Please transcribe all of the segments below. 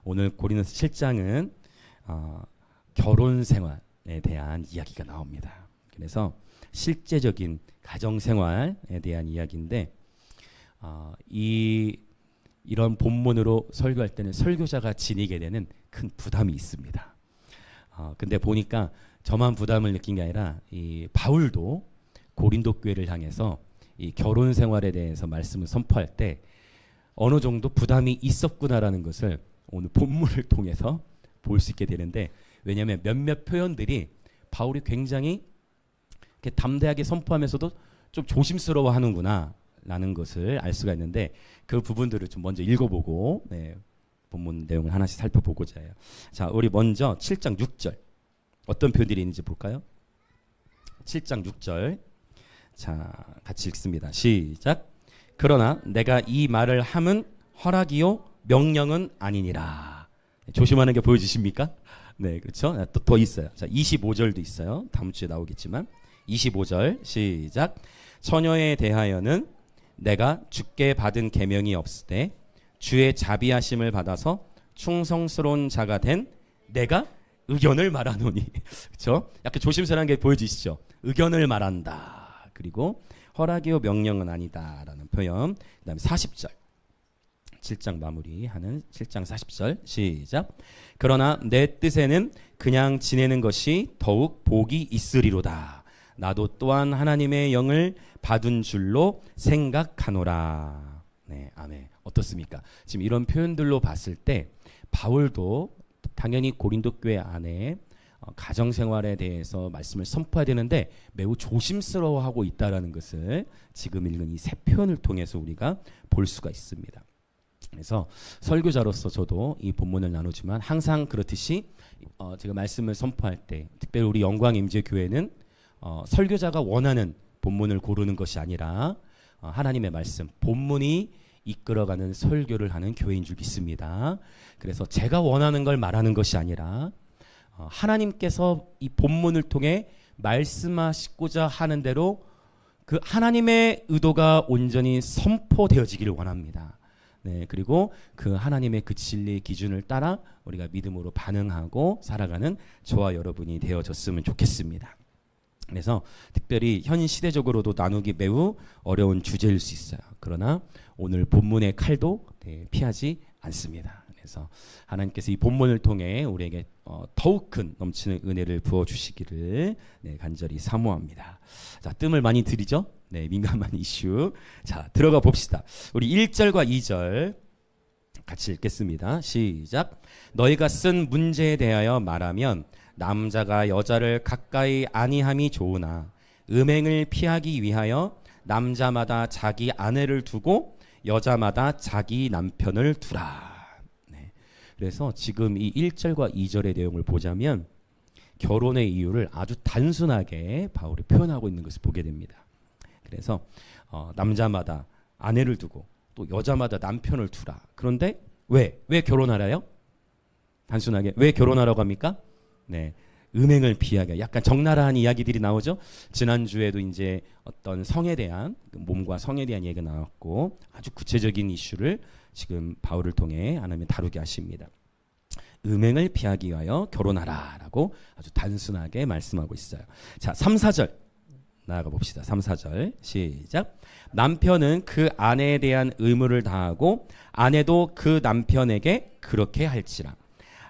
오늘 고린도서 7장은 결혼 생활에 대한 이야기가 나옵니다. 그래서 실제적인 가정 생활에 대한 이야기인데 이런 본문으로 설교할 때는 설교자가 지니게 되는 큰 부담이 있습니다. 근데 보니까 저만 부담을 느낀 게 아니라 이 바울도 고린도 교회를 향해서 이 결혼 생활에 대해서 말씀을 선포할 때 어느 정도 부담이 있었구나라는 것을 오늘 본문을 통해서 볼 수 있게 되는데, 왜냐하면 몇몇 표현들이 바울이 굉장히 이렇게 담대하게 선포하면서도 좀 조심스러워하는구나 라는 것을 알 수가 있는데, 그 부분들을 좀 먼저 읽어보고 본문 내용을 하나씩 살펴보고자 해요. 자, 우리 먼저 7장 6절 어떤 표현들이 있는지 볼까요? 7장 6절 자, 같이 읽습니다. 시작. 그러나 내가 이 말을 함은 허락이요 명령은 아니니라. 조심하는 게 보여지십니까? 네, 그렇죠. 또 더 있어요. 자, 25절도 있어요. 다음 주에 나오겠지만 25절 시작. 처녀에 대하여는 내가 주께 받은 계명이 없을 때 주의 자비하심을 받아서 충성스러운 자가 된 내가 의견을 말하노니. 그렇죠? 약간 조심스러운 게 보여지시죠? 의견을 말한다. 그리고 허락이요 명령은 아니다라는 표현. 그다음에 40절. 7장 마무리하는 7장 40절 시작. 그러나 내 뜻에는 그냥 지내는 것이 더욱 복이 있으리로다. 나도 또한 하나님의 영을 받은 줄로 생각하노라. 네, 아멘. 어떻습니까? 지금 이런 표현들로 봤을 때 바울도 당연히 고린도 교회 안에 가정생활에 대해서 말씀을 선포해야 되는데 매우 조심스러워하고 있다는 것을 지금 읽은 이 세 표현을 통해서 우리가 볼 수가 있습니다. 그래서 설교자로서 저도 이 본문을 나누지만 항상 그렇듯이 제가 말씀을 선포할 때, 특별히 우리 영광임재교회는 설교자가 원하는 본문을 고르는 것이 아니라 하나님의 말씀, 본문이 이끌어가는 설교를 하는 교회인 줄 믿습니다. 그래서 제가 원하는 걸 말하는 것이 아니라 하나님께서 이 본문을 통해 말씀하시고자 하는 대로 그 하나님의 의도가 온전히 선포되어지기를 원합니다. 네, 그리고 그 하나님의 그 진리의 기준을 따라 우리가 믿음으로 반응하고 살아가는 저와 여러분이 되어졌으면 좋겠습니다. 그래서 특별히 현 시대적으로도 나누기 매우 어려운 주제일 수 있어요. 그러나 오늘 본문의 칼도 피하지 않습니다. 그래서 하나님께서 이 본문을 통해 우리에게 더욱 큰 넘치는 은혜를 부어주시기를 간절히 사모합니다. 자, 뜸을 많이 들이죠? 네, 민감한 이슈. 자, 들어가 봅시다. 우리 1절과 2절 같이 읽겠습니다. 시작. 너희가 쓴 문제에 대하여 말하면 남자가 여자를 가까이 아니함이 좋으나 음행을 피하기 위하여 남자마다 자기 아내를 두고 여자마다 자기 남편을 두라. 네. 그래서 지금 이 1절과 2절의 내용을 보자면 결혼의 이유를 아주 단순하게 바울이 표현하고 있는 것을 보게 됩니다. 그래서 남자마다 아내를 두고 또 여자마다 남편을 두라. 그런데 왜 결혼하라요? 단순하게 왜 결혼하라고 합니까? 네, 음행을 피하게. 약간 적나라한 이야기들이 나오죠. 지난주에도 이제 어떤 성에 대한, 몸과 성에 대한 얘기가 나왔고 아주 구체적인 이슈를 지금 바울을 통해 하나님이 다루게 하십니다. 음행을 피하기 위하여 결혼하라라고 아주 단순하게 말씀하고 있어요. 자, 3, 4절 나아가 봅시다. 3, 4절 시작. 남편은 그 아내에 대한 의무를 다하고 아내도 그 남편에게 그렇게 할지라.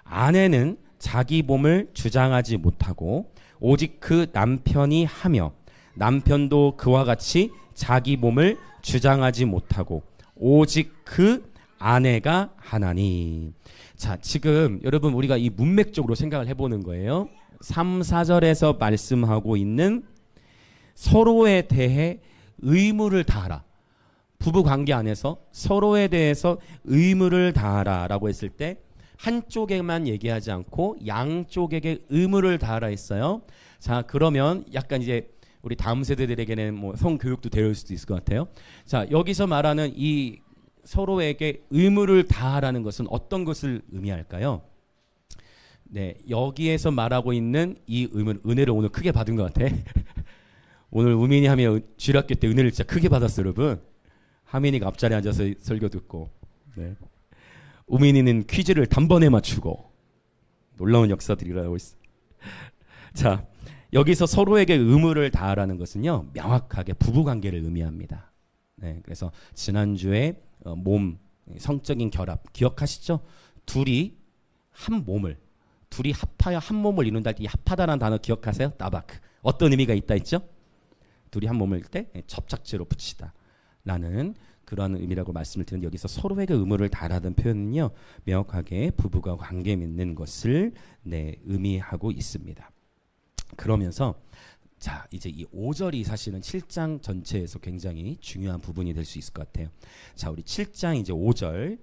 아내는 자기 몸을 주장하지 못하고 오직 그 남편이 하며 남편도 그와 같이 자기 몸을 주장하지 못하고 오직 그 아내가 하나니. 자, 지금 여러분 우리가 이 문맥적으로 생각을 해보는 거예요. 3, 4절에서 말씀하고 있는 서로에 대해 의무를 다하라. 부부관계 안에서 서로에 대해서 의무를 다하라 라고 했을 때 한쪽에만 얘기하지 않고 양쪽에게 의무를 다하라 했어요. 자, 그러면 약간 이제 우리 다음 세대들에게는 뭐 성교육도 되어올 수도 있을 것 같아요. 자, 여기서 말하는 이 서로에게 의무를 다하라는 것은 어떤 것을 의미할까요? 네, 여기에서 말하고 있는 이 은혜를 오늘 크게 받은 것 같아. 오늘 우민이 하면 주일학교 때 은혜를 진짜 크게 받았어요, 여러분. 하민이가 앞자리에 앉아서 설교 듣고. 네. 우민이는 퀴즈를 단번에 맞추고 놀라운 역사들이 일어나고 있어요. 자, 여기서 서로에게 의무를 다하라는 것은요, 명확하게 부부관계를 의미합니다. 네, 그래서 지난주에 몸, 성적인 결합 기억하시죠? 둘이 합하여 한 몸을 이룬다 할 때 이 합하다라는 단어 기억하세요? 따바크. 어떤 의미가 있다 했죠? 둘이 한 몸을 때 접착제로 붙이다 라는 그러한 의미라고 말씀을 드렸는데, 여기서 서로에게 의무를 다하라는 표현은요, 명확하게 부부가 관계 맺는 것을 의미하고 있습니다. 그러면서 자, 이제 이 5절이 사실은 7장 전체에서 굉장히 중요한 부분이 될 수 있을 것 같아요. 자, 우리 7장 이제 5절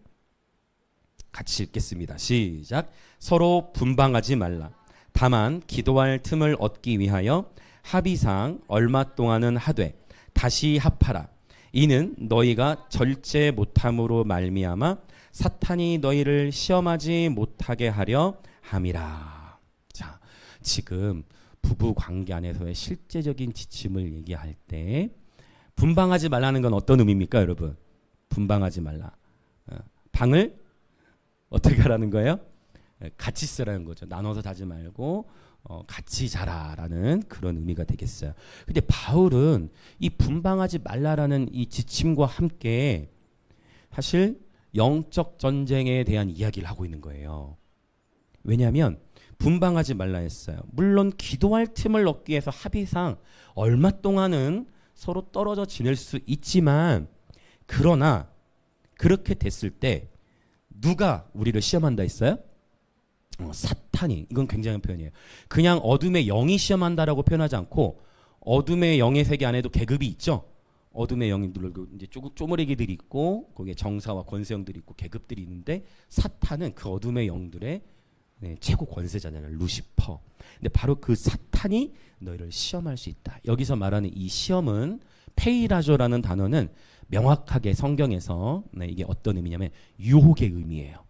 같이 읽겠습니다. 시작. 서로 분방하지 말라. 다만 기도할 틈을 얻기 위하여 합의상 얼마 동안은 하되 다시 합하라. 이는 너희가 절제 못함으로 말미암아 사탄이 너희를 시험하지 못하게 하려 함이라. 자, 지금 부부 관계 안에서의 실제적인 지침을 얘기할 때 분방하지 말라는 건 어떤 의미입니까, 여러분? 분방하지 말라. 방을 어떻게 하라는 거예요? 같이 쓰라는 거죠. 나눠서 자지 말고 같이 자라라는 그런 의미가 되겠어요. 근데 바울은 이 분방하지 말라라는 이 지침과 함께 사실 영적 전쟁에 대한 이야기를 하고 있는 거예요. 왜냐하면 분방하지 말라 했어요. 물론 기도할 틈을 얻기 위해서 합의상 얼마 동안은 서로 떨어져 지낼 수 있지만, 그러나 그렇게 됐을 때 누가 우리를 시험한다 했어요? 사탄이. 이건 굉장한 표현이에요. 그냥 어둠의 영이 시험한다라고 표현하지 않고, 어둠의 영의 세계 안에도 계급이 있죠. 어둠의 영들 이제 쪼무레기들이 있고, 거기에 정사와 권세형들이 있고 계급들이 있는데, 사탄은 그 어둠의 영들의 최고 권세자잖아요. 루시퍼. 근데 바로 그 사탄이 너희를 시험할 수 있다. 여기서 말하는 이 시험은, 페이라조라는 단어는 명확하게 성경에서 이게 어떤 의미냐면 유혹의 의미예요.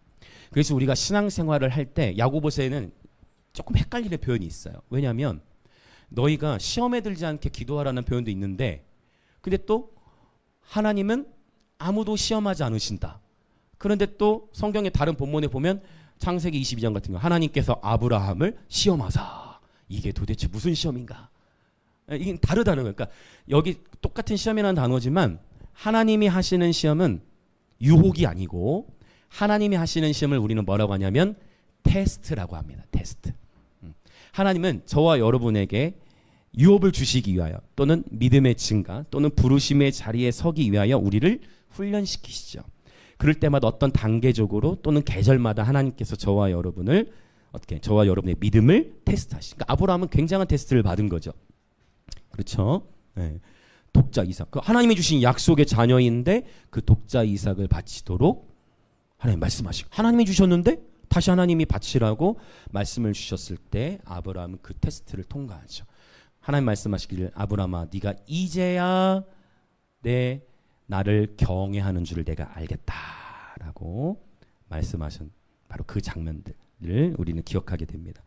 그래서 우리가 신앙생활을 할 때 야고보서에는 조금 헷갈리는 표현이 있어요. 왜냐하면 너희가 시험에 들지 않게 기도하라는 표현도 있는데, 근데 또 하나님은 아무도 시험하지 않으신다. 그런데 또 성경의 다른 본문에 보면 창세기 22장 같은 거, 하나님께서 아브라함을 시험하사. 이게 도대체 무슨 시험인가? 이게 다르다는 거예요. 그러니까 여기 똑같은 시험이라는 단어지만 하나님이 하시는 시험은 유혹이 아니고, 하나님이 하시는 시험을 우리는 뭐라고 하냐면 테스트라고 합니다. 테스트. 하나님은 저와 여러분에게 유업을 주시기 위하여, 또는 믿음의 증가, 또는 부르심의 자리에 서기 위하여 우리를 훈련시키시죠. 그럴 때마다 어떤 단계적으로 또는 계절마다 하나님께서 저와 여러분을 저와 여러분의 믿음을 테스트하시죠. 그러니까 아브라함은 굉장한 테스트를 받은 거죠. 그렇죠? 네. 독자 이삭. 그 하나님이 주신 약속의 자녀인데 그 독자 이삭을 바치도록 하나님 말씀하시고, 하나님이 주셨는데 다시 하나님이 바치라고 말씀을 주셨을 때 아브라함은 그 테스트를 통과하죠. 하나님 말씀하시기를, 아브라함아, 네가 이제야 나를 경외하는 줄을 내가 알겠다라고 말씀하신 바로 그 장면들을 우리는 기억하게 됩니다.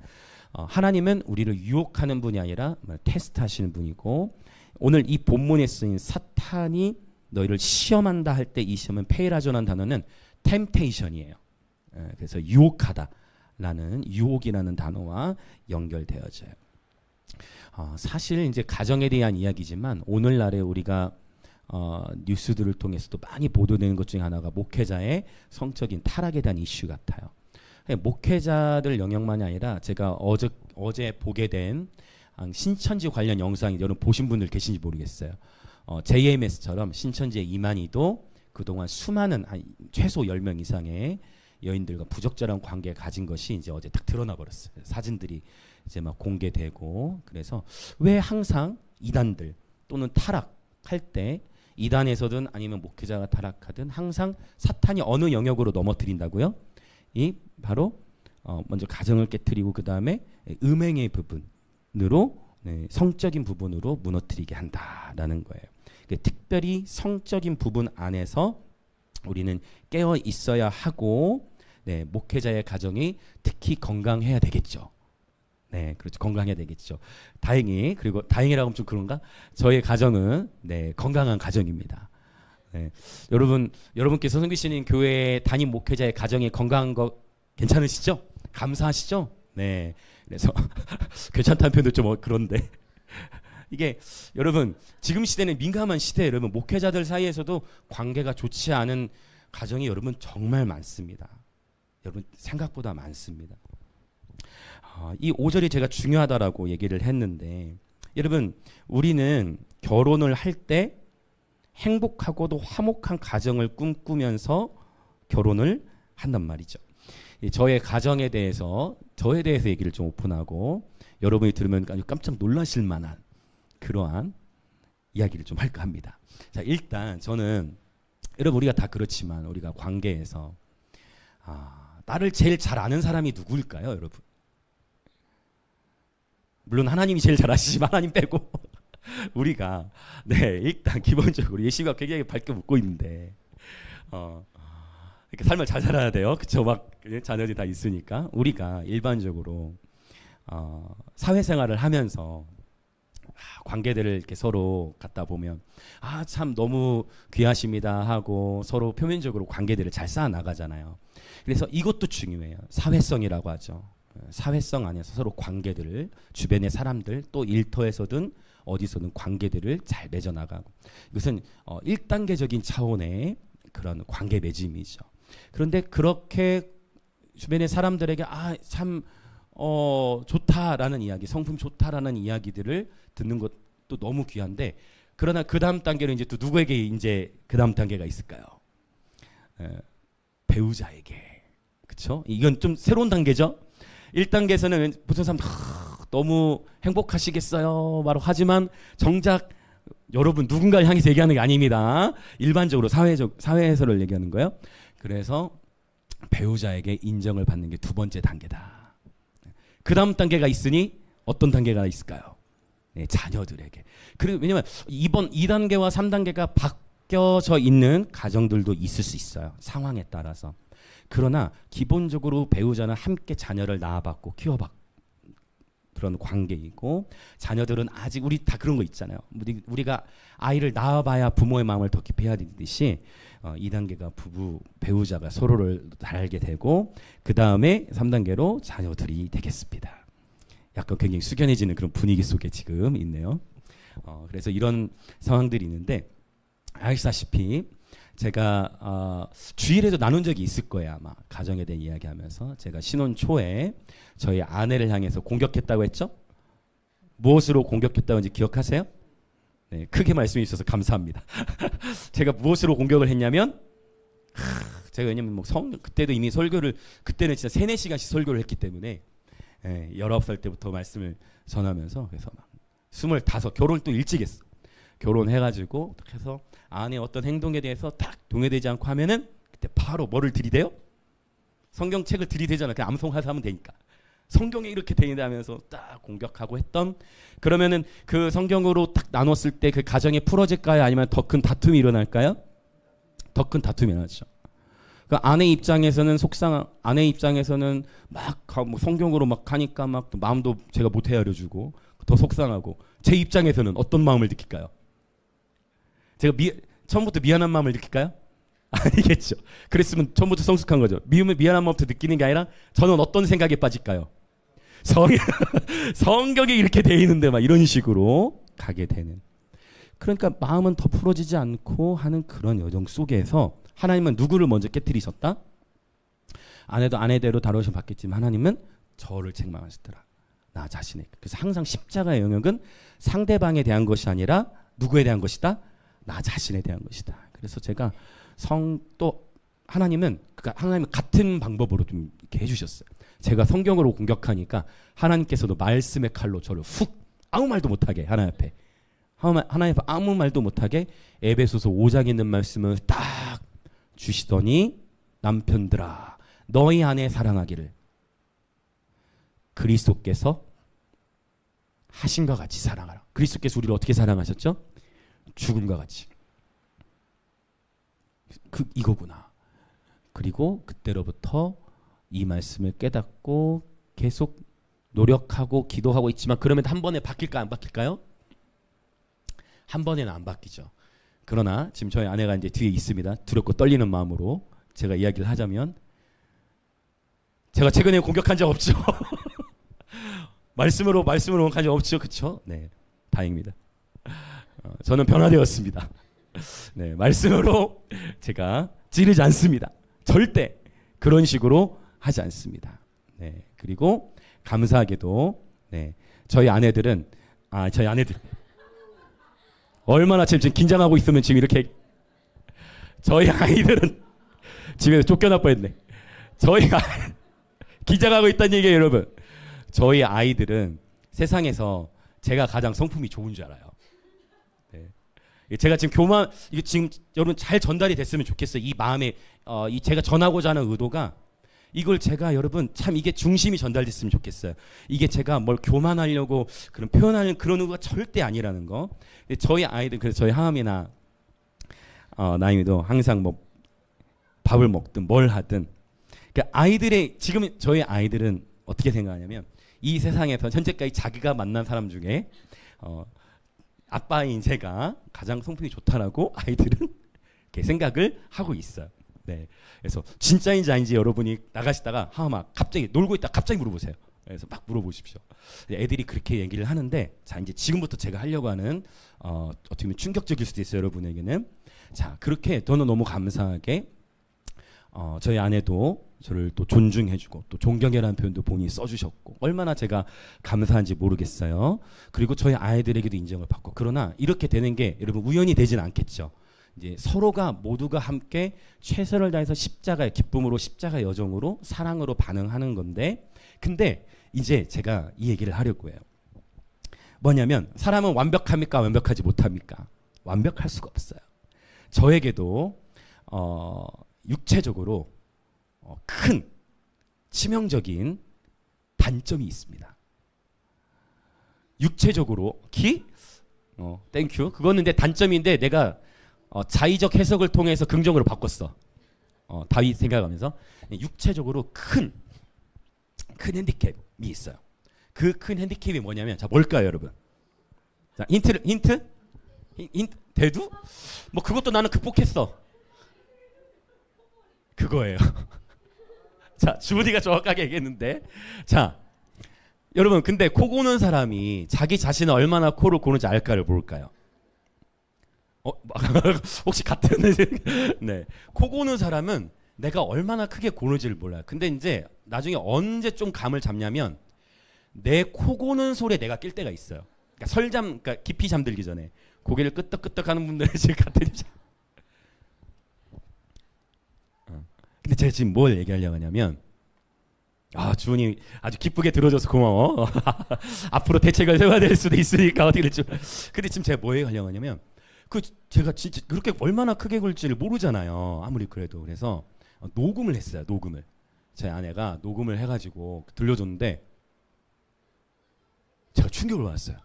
하나님은 우리를 유혹하는 분이 아니라 테스트하시는 분이고, 오늘 이 본문에 쓰인 사탄이 너희를 시험한다 할 때 이 시험은 페이라조라는 단어는 템테이션이에요. 그래서 유혹하다라는 유혹이라는 단어와 연결되어져요. 사실 이제 가정에 대한 이야기지만 오늘날에 우리가 뉴스들을 통해서도 많이 보도되는 것 중에 하나가 목회자의 성적인 타락에 대한 이슈 같아요. 목회자들 영역만이 아니라 제가 어제 보게 된 신천지 관련 영상이 여러분 보신 분들 계신지 모르겠어요. JMS처럼 신천지의 이만희도 그동안 수많은 최소 10명 이상의 여인들과 부적절한 관계 가진 것이 이제 어제 딱 드러나 버렸어요. 사진들이 이제 막 공개되고. 그래서 왜 항상 이단들 또는 타락할 때, 이단에서든 아니면 목회자가 타락하든 항상 사탄이 어느 영역으로 넘어뜨린다고요? 이 바로 먼저 가정을 깨트리고 그 다음에 음행의 부분으로, 성적인 부분으로 무너뜨리게 한다라는 거예요. 특별히 성적인 부분 안에서 우리는 깨어 있어야 하고, 목회자의 가정이 특히 건강해야 되겠죠. 네, 그렇죠. 건강해야 되겠죠. 다행히, 그리고 다행이라고 하면 좀 그런가? 저의 가정은 건강한 가정입니다. 네. 여러분께서 섬기시는 교회 담임 목회자의 가정이 건강한 거 괜찮으시죠? 감사하시죠? 네. 그래서 괜찮다는 표현도 좀 그런데 이게 여러분 지금 시대는 민감한 시대에 여러분 목회자들 사이에서도 관계가 좋지 않은 가정이 여러분 정말 많습니다. 여러분 생각보다 많습니다. 이 5절이 제가 중요하다라고 얘기를 했는데 여러분 우리는 결혼을 할 때 행복하고도 화목한 가정을 꿈꾸면서 결혼을 한단 말이죠. 저의 가정에 대해서 저에 대해서 얘기를 좀 오픈하고 여러분이 들으면 아주 깜짝 놀라실 만한 그러한 이야기를 좀 할까 합니다. 자, 일단 저는 여러분 우리가 다 그렇지만 우리가 관계에서 나를 제일 잘 아는 사람이 누구일까요, 여러분? 물론 하나님이 제일 잘 아시지만 하나님 빼고 우리가 일단 기본적으로 예시가 굉장히 밝게 묻고 있는데 이렇게 삶을 잘 살아야 돼요. 그쵸? 막 자녀들이 다 있으니까 우리가 일반적으로 사회생활을 하면서 관계들을 이렇게 서로 갖다 보면 참 너무 귀하십니다 하고 서로 표면적으로 관계들을 잘 쌓아 나가잖아요. 그래서 이것도 중요해요. 사회성이라고 하죠. 사회성 안에서 서로 관계들을 주변의 사람들 또 일터에서든 어디서든 관계들을 잘 맺어 나가고 이것은 1단계적인 차원의 그런 관계 맺음이죠. 그런데 그렇게 주변의 사람들에게 참 좋다라는 이야기, 성품 좋다라는 이야기들을 듣는 것도 너무 귀한데 그러나 그 다음 단계는 이제 또 누구에게 이제 그 다음 단계가 있을까요? 배우자에게. 그렇죠? 이건 좀 새로운 단계죠. 1단계에서는 보통 사람 너무 행복하시겠어요? 바로 하지만 정작 여러분 누군가를 향해서 얘기하는 게 아닙니다. 일반적으로 사회에서를 얘기하는 거예요. 그래서 배우자에게 인정을 받는 게 두 번째 단계다. 그 다음 단계가 있으니 어떤 단계가 있을까요? 자녀들에게. 그리고 왜냐면 2단계와 3단계가 바뀌어져 있는 가정들도 있을 수 있어요. 상황에 따라서. 그러나 기본적으로 배우자는 함께 자녀를 낳아봤고 키워봤고 그런 관계이고 자녀들은 아직 우리 다 그런 거 있잖아요. 우리가 아이를 낳아봐야 부모의 마음을 더 깊이 해야 되듯이 2단계가 배우자가 서로를 잘 알게 되고 그 다음에 3단계로 자녀들이 되겠습니다. 약간 굉장히 숙연해지는 그런 분위기 속에 지금 있네요. 그래서 이런 상황들이 있는데 아시다시피 제가 주일에도 나눈 적이 있을 거예요. 아마 가정에 대한 이야기하면서 제가 신혼 초에 저희 아내를 향해서 공격했다고 했죠? 무엇으로 공격했다는지 기억하세요? 네, 크게 말씀해 주셔서 감사합니다. 제가 무엇으로 공격을 했냐면 제가 왜냐면 그때도 이미 설교를 그때는 진짜 3, 4시간씩 설교를 했기 때문에 19살 때부터 말씀을 전하면서 그래서 막 25 결혼 또 일찍 했어. 결혼해가지고 해서 아내의 어떤 행동에 대해서 딱 동의되지 않고 하면은 그때 바로 뭐를 들이대요? 성경책을 들이대잖아. 그냥 암송해서 하면 되니까. 성경에 이렇게 되는다면서 딱 공격하고 했던 그러면은 그 성경으로 딱 나눴을 때 그 가정이 풀어질까요? 아니면 더 큰 다툼이 일어날까요? 더 큰 다툼이 일어나죠. 그 아내 입장에서는 아내 입장에서는 막 성경으로 막 하니까 막 마음도 제가 못 헤아려주고 더 속상하고 제 입장에서는 어떤 마음을 느낄까요? 제가 처음부터 미안한 마음을 느낄까요? 아니겠죠. 그랬으면 처음부터 성숙한 거죠. 미안한 마음부터 느끼는 게 아니라 저는 어떤 생각에 빠질까요? 성경이 이렇게 돼 있는데 막 이런 식으로 가게 되는. 그러니까 마음은 더 풀어지지 않고 하는 그런 여정 속에서 하나님은 누구를 먼저 깨트리셨다? 아내도 아내대로 다루셔 봤겠지만 하나님은 저를 책망하시더라. 나 자신에게. 그래서 항상 십자가의 영역은 상대방에 대한 것이 아니라 누구에 대한 것이다? 나 자신에 대한 것이다. 그래서 제가 또 하나님은 같은 방법으로 좀 이렇게 해주셨어요. 제가 성경으로 공격하니까 하나님께서도 말씀의 칼로 저를 훅 아무 말도 못하게 하나님 앞에 아무 말도 못하게 에베소서 5장에 있는 말씀을 딱 주시더니 남편들아 너희 아내 사랑하기를 그리스도께서 하신과 같이 사랑하라. 그리스도께서 우리를 어떻게 사랑하셨죠? 죽음과 같이. 이거구나. 그리고 그때로부터 이 말씀을 깨닫고 계속 노력하고 기도하고 있지만 그러면 한 번에 바뀔까 안 바뀔까요? 한 번에는 안 바뀌죠. 그러나 지금 저희 아내가 이제 뒤에 있습니다. 두렵고 떨리는 마음으로 제가 이야기를 하자면 제가 최근에 공격한 적 없죠. 말씀으로 공격한 적 없죠. 그렇죠? 네, 다행입니다. 저는 변화되었습니다. 네, 말씀으로 제가 찌르지 않습니다. 절대 그런 식으로 하지 않습니다. 네, 그리고 감사하게도 네, 저희 아내들 얼마나 지금 긴장하고 있으면 지금 이렇게 저희 아이들은 집에서 쫓겨날 뻔했네. 긴장하고 있다는 얘기예요, 여러분. 저희 아이들은 세상에서 제가 가장 성품이 좋은 줄 알아요. 네. 제가 지금 이게 지금 여러분 잘 전달이 됐으면 좋겠어요. 이 마음에 이 제가 전하고자 하는 의도가 이걸 제가 여러분 참 이게 중심이 전달됐으면 좋겠어요. 이게 제가 뭘 교만하려고 그런 표현하는 그런 의도가 절대 아니라는 거. 저희 아이들 그래서 저희 하음이나 나임이도 항상 뭐 밥을 먹든 뭘 하든 그러니까 아이들의 지금 저희 아이들은 어떻게 생각하냐면 이 세상에서 현재까지 자기가 만난 사람 중에 아빠인 제가 가장 성품이 좋다라고 아이들은 이렇게 생각을 하고 있어요. 네. 그래서 진짜인지 아닌지 여러분이 나가시다가 막 갑자기 놀고 있다 갑자기 물어보세요. 그래서 막 물어보십시오. 애들이 그렇게 얘기를 하는데 자 이제 지금부터 제가 하려고 하는 어떻게 보면 충격적일 수도 있어요. 여러분에게는. 자 그렇게 저는 너무 감사하게 저희 아내도 저를 또 존중해주고 또 존경이라는 표현도 본인이 써주셨고 얼마나 제가 감사한지 모르겠어요. 그리고 저희 아이들에게도 인정을 받고 그러나 이렇게 되는 게 여러분 우연히 되진 않겠죠. 이제 서로가 모두가 함께 최선을 다해서 십자가의 기쁨으로 십자가 여정으로 사랑으로 반응하는 건데 근데 이제 제가 이 얘기를 하려고 해요. 뭐냐면 사람은 완벽합니까? 완벽하지 못합니까? 완벽할 수가 없어요. 저에게도 육체적으로 큰 치명적인 단점이 있습니다. 육체적으로 땡큐. 그거는 내 단점인데 내가 자의적 해석을 통해서 긍정으로 바꿨어. 다윗 생각하면서 육체적으로 큰 핸디캡이 있어요. 그 큰 핸디캡이 뭐냐면 자 뭘까요, 여러분? 자 힌트? 대두? 뭐 그것도 나는 극복했어. 그거예요. 자, 주부디가 정확하게 얘기했는데 자, 여러분 근데 코 고는 사람이 자기 자신은 얼마나 코를 고는지 알까를 모를까요? 혹시 같은 네. 코 고는 사람은 내가 얼마나 크게 고는지를 몰라요. 근데 이제 나중에 언제 좀 감을 잡냐면 내 코 고는 소리에 내가 낄 때가 있어요. 그러니까 그러니까 깊이 잠들기 전에 고개를 끄덕끄덕 하는 분들은 지금 같은 입장. 근데 제가 지금 뭘 얘기하려고 하냐면 주은이 아주 기쁘게 들어줘서 고마워. 앞으로 대책을 세워야 될 수도 있으니까 어떻게 될지. 근데 지금 제가 뭐 얘기하려고 하냐면 제가 진짜 그렇게 얼마나 크게 굴지를 모르잖아요. 아무리 그래도. 그래서 녹음을 했어요. 녹음을. 제 아내가 녹음을 해가지고 들려줬는데 제가 충격을 받았어요.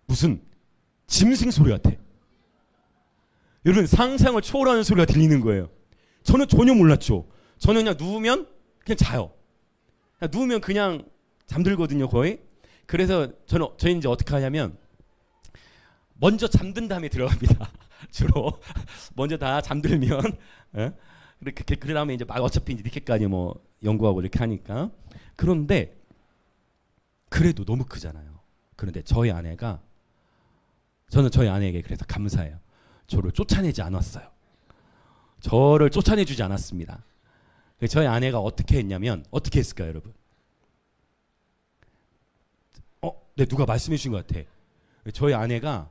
무슨 짐승 소리 같아. 여러분 상상을 초월하는 소리가 들리는 거예요. 저는 전혀 몰랐죠. 저는 그냥 누우면 그냥 자요. 그냥 누우면 그냥 잠들거든요, 거의. 그래서 저희 이제 어떻게 하냐면 먼저 잠든 다음에 들어갑니다. 주로 먼저 다 잠들면 그 다음에 이제 어차피 이제 늦게까지 뭐 연구하고 이렇게 하니까. 그런데 그래도 너무 크잖아요. 그런데 저는 저희 아내에게 그래서 감사해요. 저를 쫓아내지 않았어요. 저를 쫓아내주지 않았습니다. 저희 아내가 어떻게 했냐면 어떻게 했을까요, 여러분? 네, 누가 말씀해 주신 것 같아. 저희 아내가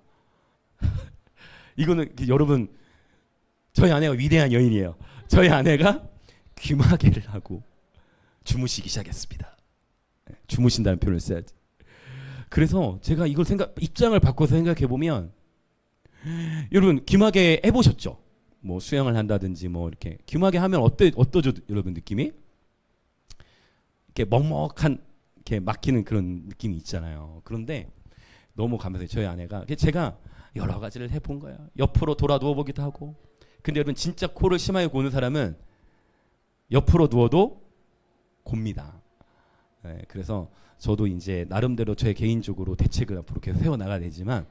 이거는 여러분 저희 아내가 위대한 여인이에요. 저희 아내가 귀마개를 하고 주무시기 시작했습니다. 주무신다는 표현을 써야지. 그래서 제가 이걸 입장을 바꿔서 생각해 보면 여러분 귀마개 해보셨죠? 뭐 수영을 한다든지 뭐 이렇게 귀마개 하면 어떠죠, 여러분 느낌이? 이렇게 먹먹한 이렇게 막히는 그런 느낌이 있잖아요. 그런데 너무 감사해요. 저희 아내가 제가 여러 가지를 해본 거야. 옆으로 돌아 누워보기도 하고. 근데 여러분 진짜 코를 심하게 고는 사람은 옆으로 누워도 곱니다. 네, 그래서 저도 이제 나름대로 제 개인적으로 대책을 앞으로 계속 세워나가야 되지만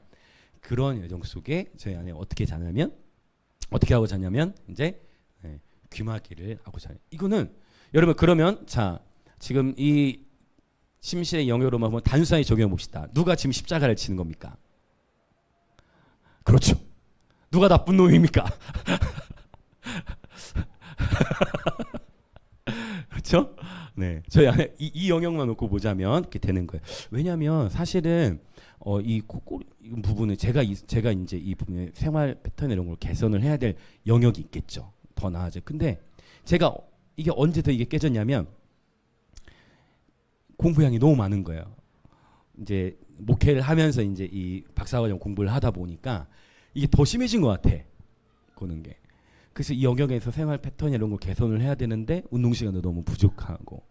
그런 여정 속에 저희 아내 어떻게 하고 자냐면 이제 귀마개를 하고 자요. 이거는 여러분 그러면 자 지금 이 심신의 영역으로만 보면 단순하게 적용해 봅시다. 누가 지금 십자가를 치는 겁니까? 그렇죠. 누가 나쁜 놈입니까? 그렇죠? 네, 저희 안에 이 영역만 놓고 보자면 이렇게 되는 거예요. 왜냐하면 사실은 이 코골이 부분은 제가 이제 이 부분의 생활 패턴 이런 걸 개선을 해야 될 영역이 있겠죠. 더 나아져. 근데 제가 이게 언제부터 이게 깨졌냐면 공부량이 너무 많은 거예요. 이제 목회를 하면서 이제 이 박사과정 공부를 하다 보니까 이게 더 심해진 것 같아. 그런 게. 그래서 이 영역에서 생활 패턴 이런 걸 개선을 해야 되는데 운동 시간도 너무 부족하고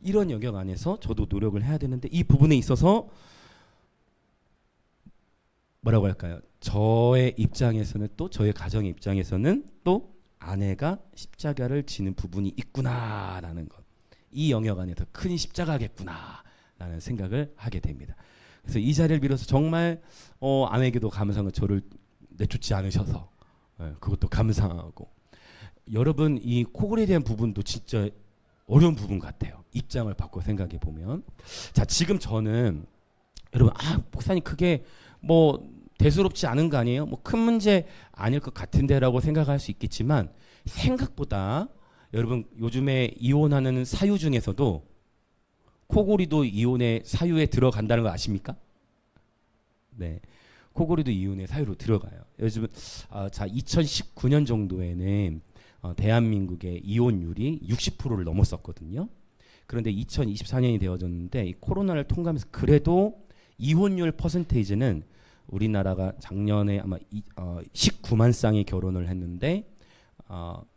이런 영역 안에서 저도 노력을 해야 되는데 이 부분에 있어서 뭐라고 할까요? 저의 입장에서는 또 저의 가정의 입장에서는 또 아내가 십자가를 지는 부분이 있구나라는 것. 이 영역 안에서 큰 십자가겠구나라는 생각을 하게 됩니다. 그래서 이 자리를 빌어서 정말 아내에게도 감사한 저를 내쫓지 않으셔서 그것도 감사하고 여러분 이 코골이에 대한 부분도 진짜 어려운 부분 같아요. 입장을 바꿔 생각해 보면 자 지금 저는 여러분 목사님 그게 뭐 대수롭지 않은 거 아니에요? 뭐 큰 문제 아닐 것 같은데라고 생각할 수 있겠지만 생각보다 여러분 요즘에 이혼하는 사유 중에서도 코골이도 이혼의 사유에 들어간다는 거 아십니까? 네, 코골이도 이혼의 사유로 들어가요. 요즘 자 2019년 정도에는 대한민국의 이혼율이 60%를 넘었었거든요. 그런데 2024년이 되어졌는데 이 코로나를 통과하면서 그래도 이혼율 퍼센테이지는 우리나라가 작년에 아마 19만 쌍이 결혼을 했는데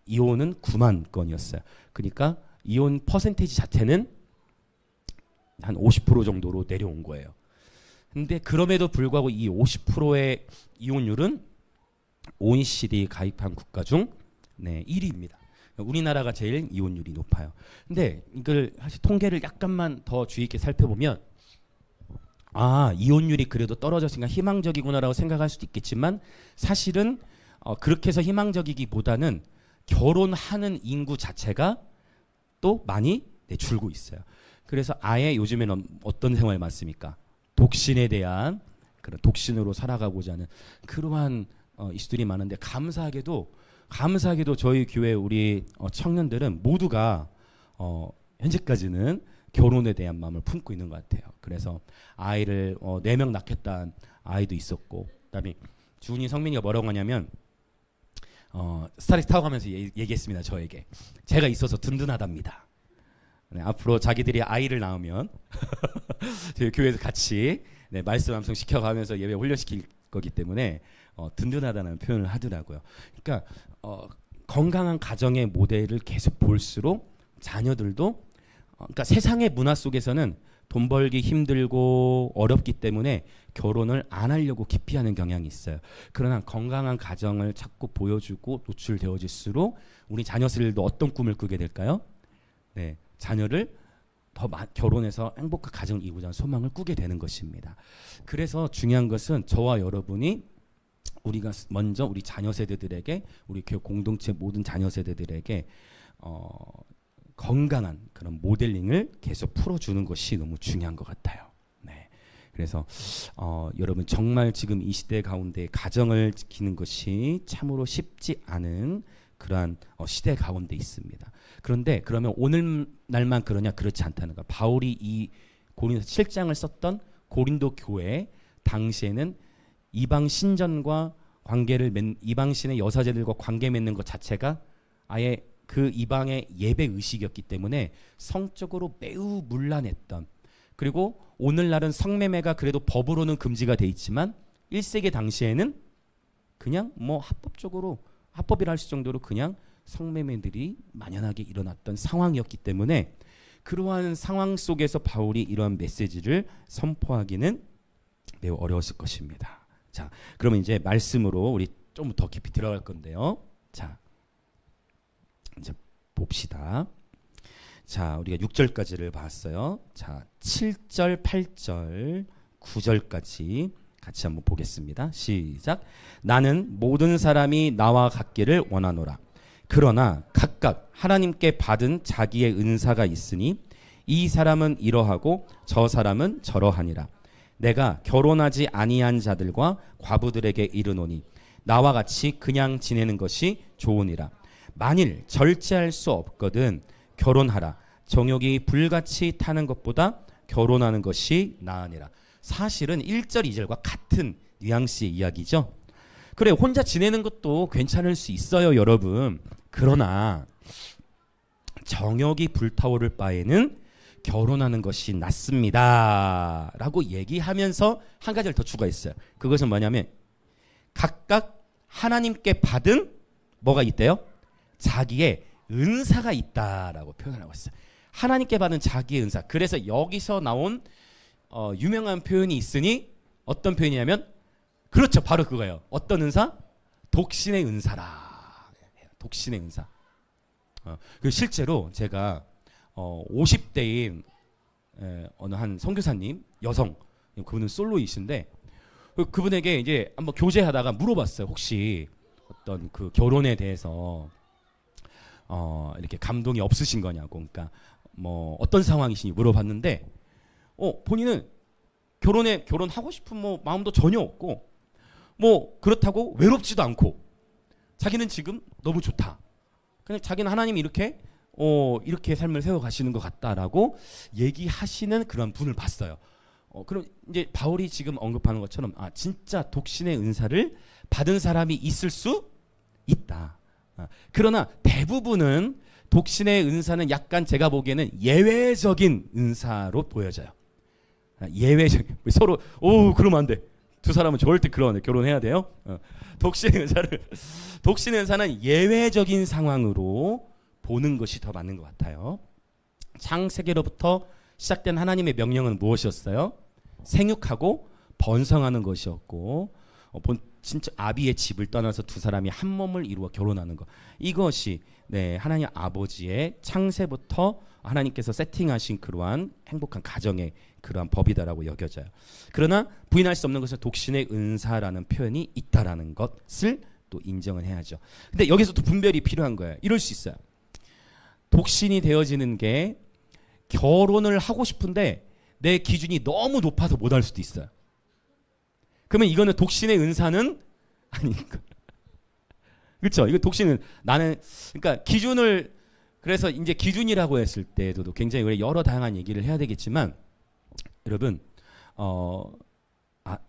이혼은 9만 건이었어요. 그러니까 이혼 퍼센테이지 자체는 한 50% 정도로 내려온 거예요. 근데 그럼에도 불구하고 이 50%의 이혼율은 OECD 가입한 국가 중 1위입니다. 우리나라가 제일 이혼율이 높아요. 근데 이걸 사실 통계를 약간만 더 주의 있게 살펴보면 이혼율이 그래도 떨어졌으니까 희망적이구나라고 생각할 수도 있겠지만 사실은 그렇게 해서 희망적이기보다는 결혼하는 인구 자체가 또 많이 줄고 있어요. 그래서 아예 요즘에는 어떤 생활이 많습니까? 독신에 대한 그런 독신으로 살아가고자 하는 그러한 이슈들이 많은데 감사하게도 저희 교회 우리 청년들은 모두가 현재까지는 결혼에 대한 마음을 품고 있는 것 같아요. 그래서 아이를 4명 낳겠다는 아이도 있었고 그다음에 주은이 성민이가 뭐라고 하냐면 스타렉스 타고 가면서 얘기했습니다. 저에게 제가 있어서 든든하답니다. 네, 앞으로 자기들이 아이를 낳으면 저희 교회에서 같이 말씀 암송 시켜가면서 예배 훈련시킬 거기 때문에 든든하다는 표현을 하더라고요. 그러니까 건강한 가정의 모델을 계속 볼수록 자녀들도 그러니까 세상의 문화 속에서는 돈 벌기 힘들고 어렵기 때문에 결혼을 안 하려고 기피하는 경향이 있어요. 그러나 건강한 가정을 자꾸 보여주고 노출되어질수록 우리 자녀들도 어떤 꿈을 꾸게 될까요? 네, 자녀를 더 결혼해서 행복한 가정을 이루고자 하는 소망을 꾸게 되는 것입니다. 그래서 중요한 것은 저와 여러분이 우리가 먼저 우리 자녀 세대들에게 우리 교회 공동체 모든 자녀 세대들에게 건강한 그런 모델링을 계속 풀어주는 것이 너무 중요한 것 같아요. 네. 그래서 여러분 정말 지금 이 시대 가운데 가정을 지키는 것이 참으로 쉽지 않은 그러한 시대 가운데 있습니다. 그런데 그러면 오늘날만 그러냐? 그렇지 않다는 거. 바울이 이 고린도 7장을 썼던 고린도 교회 당시에는 이방 신전과 이방 신의 여사제들과 관계 맺는 것 자체가 아예 그 이방의 예배 의식이었기 때문에 성적으로 매우 문란했던 그리고 오늘날은 성매매가 그래도 법으로는 금지가 돼 있지만 1세기 당시에는 그냥 뭐 합법이라 할 수 정도로 그냥 성매매들이 만연하게 일어났던 상황이었기 때문에 그러한 상황 속에서 바울이 이러한 메시지를 선포하기는 매우 어려웠을 것입니다. 자, 그러면 이제 말씀으로 우리 좀 더 깊이 들어갈 건데요. 자, 이제 봅시다. 자, 우리가 6절까지를 봤어요. 자, 7절, 8절, 9절까지 같이 한번 보겠습니다. 시작. 나는 모든 사람이 나와 같기를 원하노라. 그러나 각각 하나님께 받은 자기의 은사가 있으니 이 사람은 이러하고 저 사람은 저러하니라. 내가 결혼하지 아니한 자들과 과부들에게 이르노니 나와 같이 그냥 지내는 것이 좋으니라. 만일 절제할 수 없거든 결혼하라. 정욕이 불같이 타는 것보다 결혼하는 것이 나으니라. 사실은 1절 2절과 같은 뉘앙스의 이야기죠. 그래, 혼자 지내는 것도 괜찮을 수 있어요, 여러분. 그러나 정욕이 불타오를 바에는 결혼하는 것이 낫습니다 라고 얘기하면서 한 가지를 더 추가했어요. 그것은 뭐냐면 각각 하나님께 받은 뭐가 있대요? 자기의 은사가 있다라고 표현하고 있어요. 하나님께 받은 자기의 은사. 그래서 여기서 나온 유명한 표현이 있으니 어떤 표현이냐면 그렇죠, 바로 그거예요. 어떤 은사? 독신의 은사라. 독신의 은사. 실제로 제가 50대인 어느 한 선교사님 여성, 그분은 솔로이신데 그분에게 이제 한번 교제하다가 물어봤어요. 혹시 어떤 그 결혼에 대해서 이렇게 감동이 없으신 거냐고. 그러니까 뭐 어떤 상황이시니 물어봤는데 본인은 결혼하고 싶은 뭐 마음도 전혀 없고 뭐 그렇다고 외롭지도 않고 자기는 지금 너무 좋다. 그냥 자기는 하나님이 이렇게 삶을 세워 가시는 것 같다라고 얘기하시는 그런 분을 봤어요. 그럼 이제 바울이 지금 언급하는 것처럼 진짜 독신의 은사를 받은 사람이 있을 수 있다. 그러나 대부분은 독신의 은사는 약간 제가 보기에는 예외적인 은사로 보여져요. 예외적인. 서로 그러면 안 돼. 두 사람은 절대 결혼해야 돼요. 독신의 은사는 예외적인 상황으로 보는 것이 더 맞는 것 같아요. 창세기로부터 시작된 하나님의 명령은 무엇이었어요? 생육하고 번성하는 것이었고 진짜 아비의 집을 떠나서 두 사람이 한 몸을 이루어 결혼하는 것. 이것이 하나님 아버지의 창세부터 하나님께서 세팅하신 그러한 행복한 가정의 그러한 법이다라고 여겨져요. 그러나 부인할 수 없는 것은 독신의 은사라는 표현이 있다라는 것을 또 인정을 해야죠. 근데 여기서 또 분별이 필요한 거예요. 이럴 수 있어요. 독신이 되어지는 게 결혼을 하고 싶은데 내 기준이 너무 높아서 못할 수도 있어요. 그러면 이거는 독신의 은사는 아니니까. 그렇죠? 이거 독신은 나는 그러니까 기준을 그래서 이제 기준이라고 했을 때도 굉장히 여러 다양한 얘기를 해야 되겠지만 여러분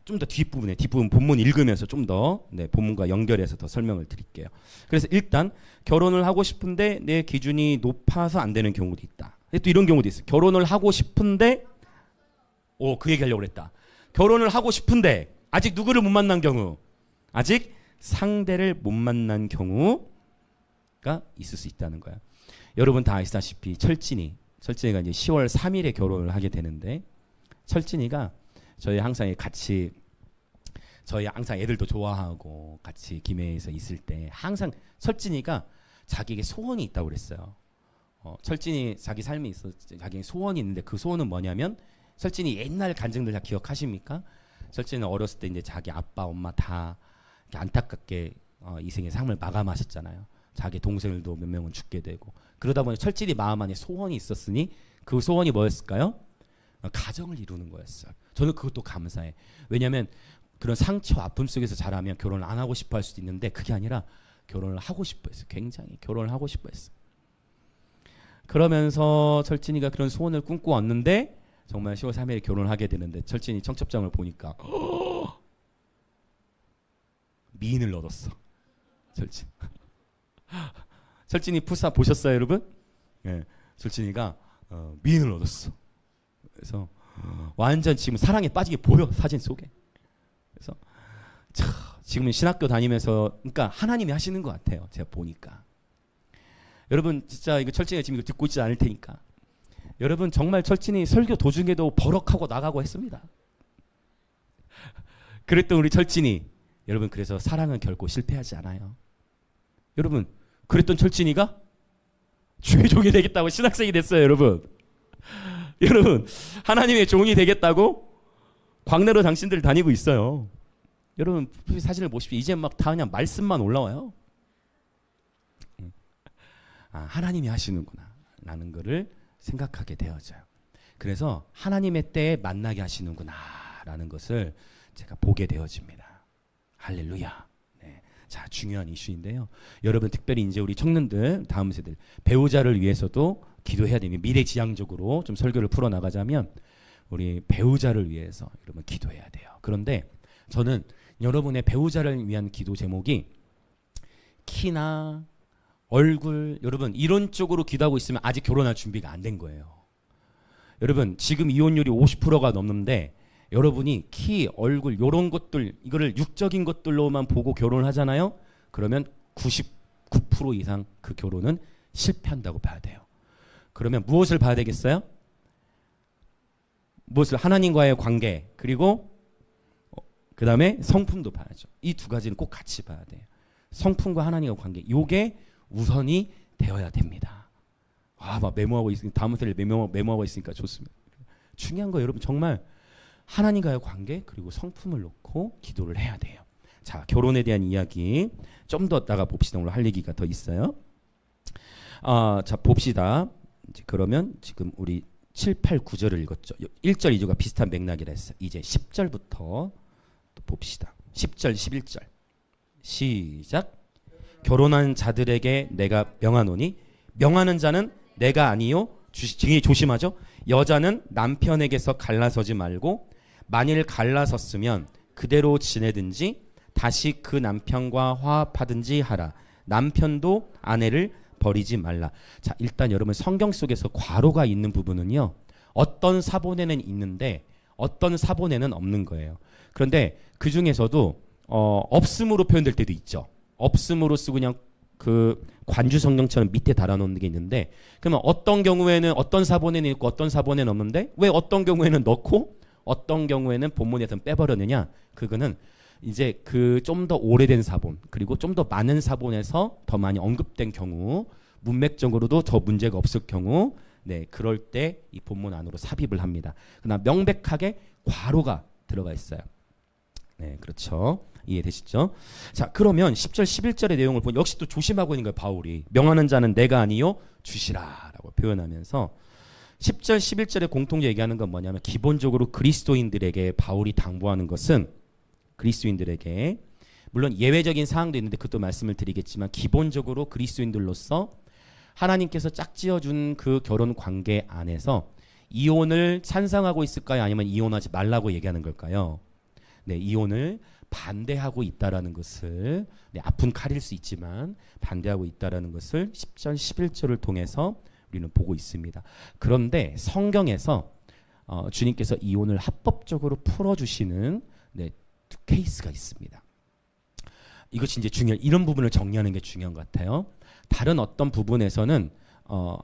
좀 더 뒷부분 본문 읽으면서 좀 더 본문과 연결해서 더 설명을 드릴게요. 그래서 일단 결혼을 하고 싶은데 내 기준이 높아서 안 되는 경우도 있다. 또 이런 경우도 있어요. 결혼을 하고 싶은데 그 얘기하려고 그랬다. 결혼을 하고 싶은데 아직 누구를 못 만난 경우, 아직 상대를 못 만난 경우가 있을 수 있다는 거야. 여러분 다 아시다시피 철진이가 이제 10월 3일에 결혼을 하게 되는데 철진이가 저희 항상 애들도 좋아하고 같이 김해에서 있을 때 항상 철진이가 자기에게 소원이 있다고 그랬어요. 철진이 자기 삶에 있어 자기 소원이 있는데 그 소원은 뭐냐면 철진이 옛날 간증들 다 기억하십니까? 철진이는 어렸을 때 이제 자기 아빠 엄마 다 안타깝게 이 생의 삶을 마감하셨잖아요. 자기 동생들도 몇 명은 죽게 되고 그러다 보니 철진이 마음 안에 소원이 있었으니 그 소원이 뭐였을까요? 가정을 이루는 거였어요. 저는 그것도 감사해. 왜냐하면 그런 상처 아픔 속에서 자라면 결혼을 안 하고 싶어 할 수도 있는데 그게 아니라 결혼을 하고 싶어 했어요. 굉장히 결혼을 하고 싶어 했어요. 그러면서 철진이가 그런 소원을 꿈꿔왔는데 정말 10월 3일에 결혼을 하게 되는데 철진이 청첩장을 보니까 미인을 얻었어. 철진이 푸사 보셨어요, 여러분? 네, 철진이가 미인을 얻었어. 그래서 완전 지금 사랑에 빠지게 보여, 사진 속에. 그래서 지금은 신학교 다니면서 그러니까 하나님이 하시는 것 같아요. 제가 보니까. 여러분 진짜 이거 철진이가 지금 이거 듣고 있지 않을 테니까. 여러분 정말 철진이 설교 도중에도 버럭하고 나가고 했습니다. 그랬던 우리 철진이 여러분 그래서 사랑은 결코 실패하지 않아요. 여러분 그랬던 철진이가 주의 종이 되겠다고 신학생이 됐어요. 여러분 하나님의 종이 되겠다고 광내로 당신들 다니고 있어요. 여러분 사진을 보십시오. 이제 막 다 그냥 말씀만 올라와요. 하나님이 하시는구나 라는 거를 생각하게 되어져요. 그래서 하나님의 때에 만나게 하시는구나 라는 것을 제가 보게 되어집니다. 할렐루야. 네. 자, 중요한 이슈인데요. 여러분 특별히 이제 우리 청년들, 다음 세대들, 배우자를 위해서도 기도해야 됩니다. 미래지향적으로 좀 설교를 풀어나가자면 우리 배우자를 위해서 여러분 기도해야 돼요. 그런데 저는 여러분의 배우자를 위한 기도 제목이 키나 얼굴, 여러분 이런 쪽으로 기도하고 있으면 아직 결혼할 준비가 안 된 거예요. 여러분 지금 이혼율이 50%가 넘는데 여러분이 키, 얼굴 이런 것들, 이거를 육적인 것들로만 보고 결혼을 하잖아요. 그러면 99% 이상 그 결혼은 실패한다고 봐야 돼요. 그러면 무엇을 봐야 되겠어요? 무엇을? 하나님과의 관계, 그리고 그 다음에 성품도 봐야죠. 이 두 가지는 꼭 같이 봐야 돼요. 성품과 하나님과 관계, 요게 우선이 되어야 됩니다. 막 메모하고 있으니까, 다음 세를 메모하고 있으니까 좋습니다. 중요한 거 여러분 정말 하나님과의 관계 그리고 성품을 놓고 기도를 해야 돼요. 자, 결혼에 대한 이야기 좀 더 나가 봅시다. 오늘 할 얘기가 더 있어요. 자, 봅시다. 이제 그러면 지금 우리 7, 8, 9절을 읽었죠. 1절, 2절과 비슷한 맥락이라 했어요. 이제 10절부터 또 봅시다. 10절, 11절. 시작. 결혼한 자들에게 내가 명하노니 명하는 자는 내가 아니요. 조심하죠. 여자는 남편에게서 갈라서지 말고 만일 갈라섰으면 그대로 지내든지 다시 그 남편과 화합하든지 하라. 남편도 아내를 버리지 말라. 자, 일단 여러분 성경 속에서 괄호가 있는 부분은요. 어떤 사본에는 있는데 어떤 사본에는 없는 거예요. 그런데 그 중에서도 없음으로 표현될 때도 있죠. 없음으로 쓰고 그냥 그 관주 성경처럼 밑에 달아놓는 게 있는데, 그러면 어떤 경우에는 어떤 사본에는 있고 어떤 사본에는 없는데 왜 어떤 경우에는 넣고 어떤 경우에는 본문에서는 빼버렸느냐? 그거는 이제 그 좀 더 오래된 사본 그리고 좀 더 많은 사본에서 더 많이 언급된 경우, 문맥적으로도 더 문제가 없을 경우, 네, 그럴 때 이 본문 안으로 삽입을 합니다. 그러나 명백하게 괄호가 들어가 있어요. 네, 그렇죠. 이해되시죠? 자, 그러면 10절 11절의 내용을 보면 역시 또 조심하고 있는 거예요. 바울이 명하는 자는 내가 아니요 주시라 라고 표현하면서 10절 11절의 공통적 얘기하는 건 뭐냐면, 기본적으로 그리스도인들에게 바울이 당부하는 것은, 그리스도인들에게 물론 예외적인 사항도 있는데 그것도 말씀을 드리겠지만, 기본적으로 그리스도인들로서 하나님께서 짝지어준 그 결혼 관계 안에서 이혼을 찬성하고 있을까요? 아니면 이혼하지 말라고 얘기하는 걸까요? 네, 이혼을 반대하고 있다라는 것을, 네, 아픈 칼일 수 있지만 반대하고 있다라는 것을 10절 11절을 통해서 우리는 보고 있습니다. 그런데 성경에서 주님께서 이혼을 합법적으로 풀어주시는, 네, 케이스가 있습니다. 이것이 이제 이런 부분을 정리하는 게 중요한 것 같아요. 다른 어떤 부분에서는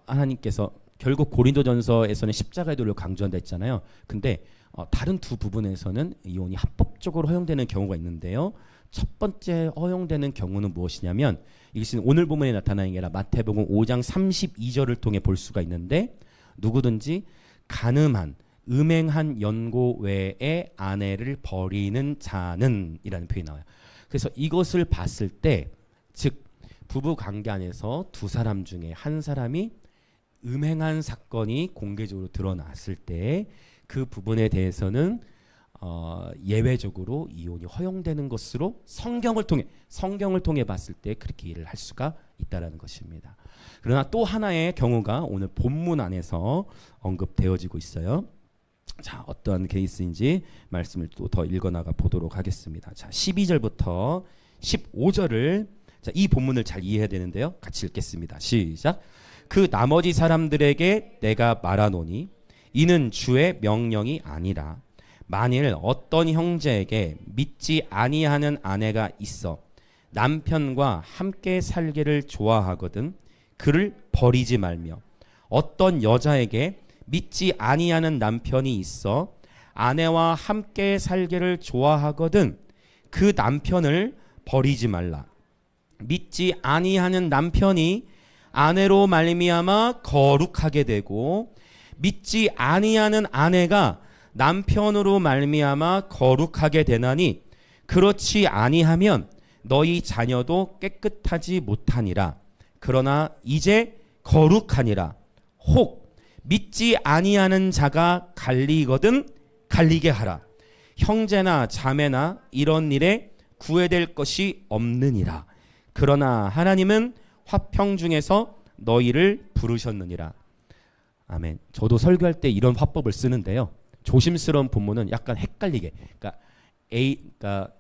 하나님께서 결국 고린도전서에서는 십자가의 도를 강조한다 했잖아요. 근데 다른 두 부분에서는 이혼이 합법적으로 허용되는 경우가 있는데요. 첫 번째 허용되는 경우는 무엇이냐면, 이것은 오늘 본문에 나타나는 게 아니라 마태복음 5장 32절을 통해 볼 수가 있는데, 누구든지 간음한 음행한 연고 외에 아내를 버리는 자는 이라는 표현이 나와요. 그래서 이것을 봤을 때, 즉 부부 관계 안에서 두 사람 중에 한 사람이 음행한 사건이 공개적으로 드러났을 때 그 부분에 대해서는 예외적으로 이혼이 허용되는 것으로 성경을 통해 봤을 때 그렇게 이해를 할 수가 있다라는 것입니다. 그러나 또 하나의 경우가 오늘 본문 안에서 언급되어지고 있어요. 자, 어떠한 케이스인지 말씀을 또 더 읽어나가 보도록 하겠습니다. 자, 12절부터 15절을, 자, 이 본문을 잘 이해해야 되는데요. 같이 읽겠습니다. 시작. 그 나머지 사람들에게 내가 말하노니 이는 주의 명령이 아니라, 만일 어떤 형제에게 믿지 아니하는 아내가 있어 남편과 함께 살기를 좋아하거든 그를 버리지 말며, 어떤 여자에게 믿지 아니하는 남편이 있어 아내와 함께 살기를 좋아하거든 그 남편을 버리지 말라. 믿지 아니하는 남편이 아내로 말미암아 거룩하게 되고, 믿지 아니하는 아내가 남편으로 말미암아 거룩하게 되나니 그렇지 아니하면 너희 자녀도 깨끗하지 못하니라. 그러나 이제 거룩하니라. 혹 믿지 아니하는 자가 갈리거든 갈리게 하라. 형제나 자매나 이런 일에 구애될 것이 없느니라. 그러나 하나님은 화평 중에서 너희를 부르셨느니라. 아멘. 저도 설교할 때 이런 화법을 쓰는데요. 조심스러운 본문은 약간 헷갈리게. 그러니까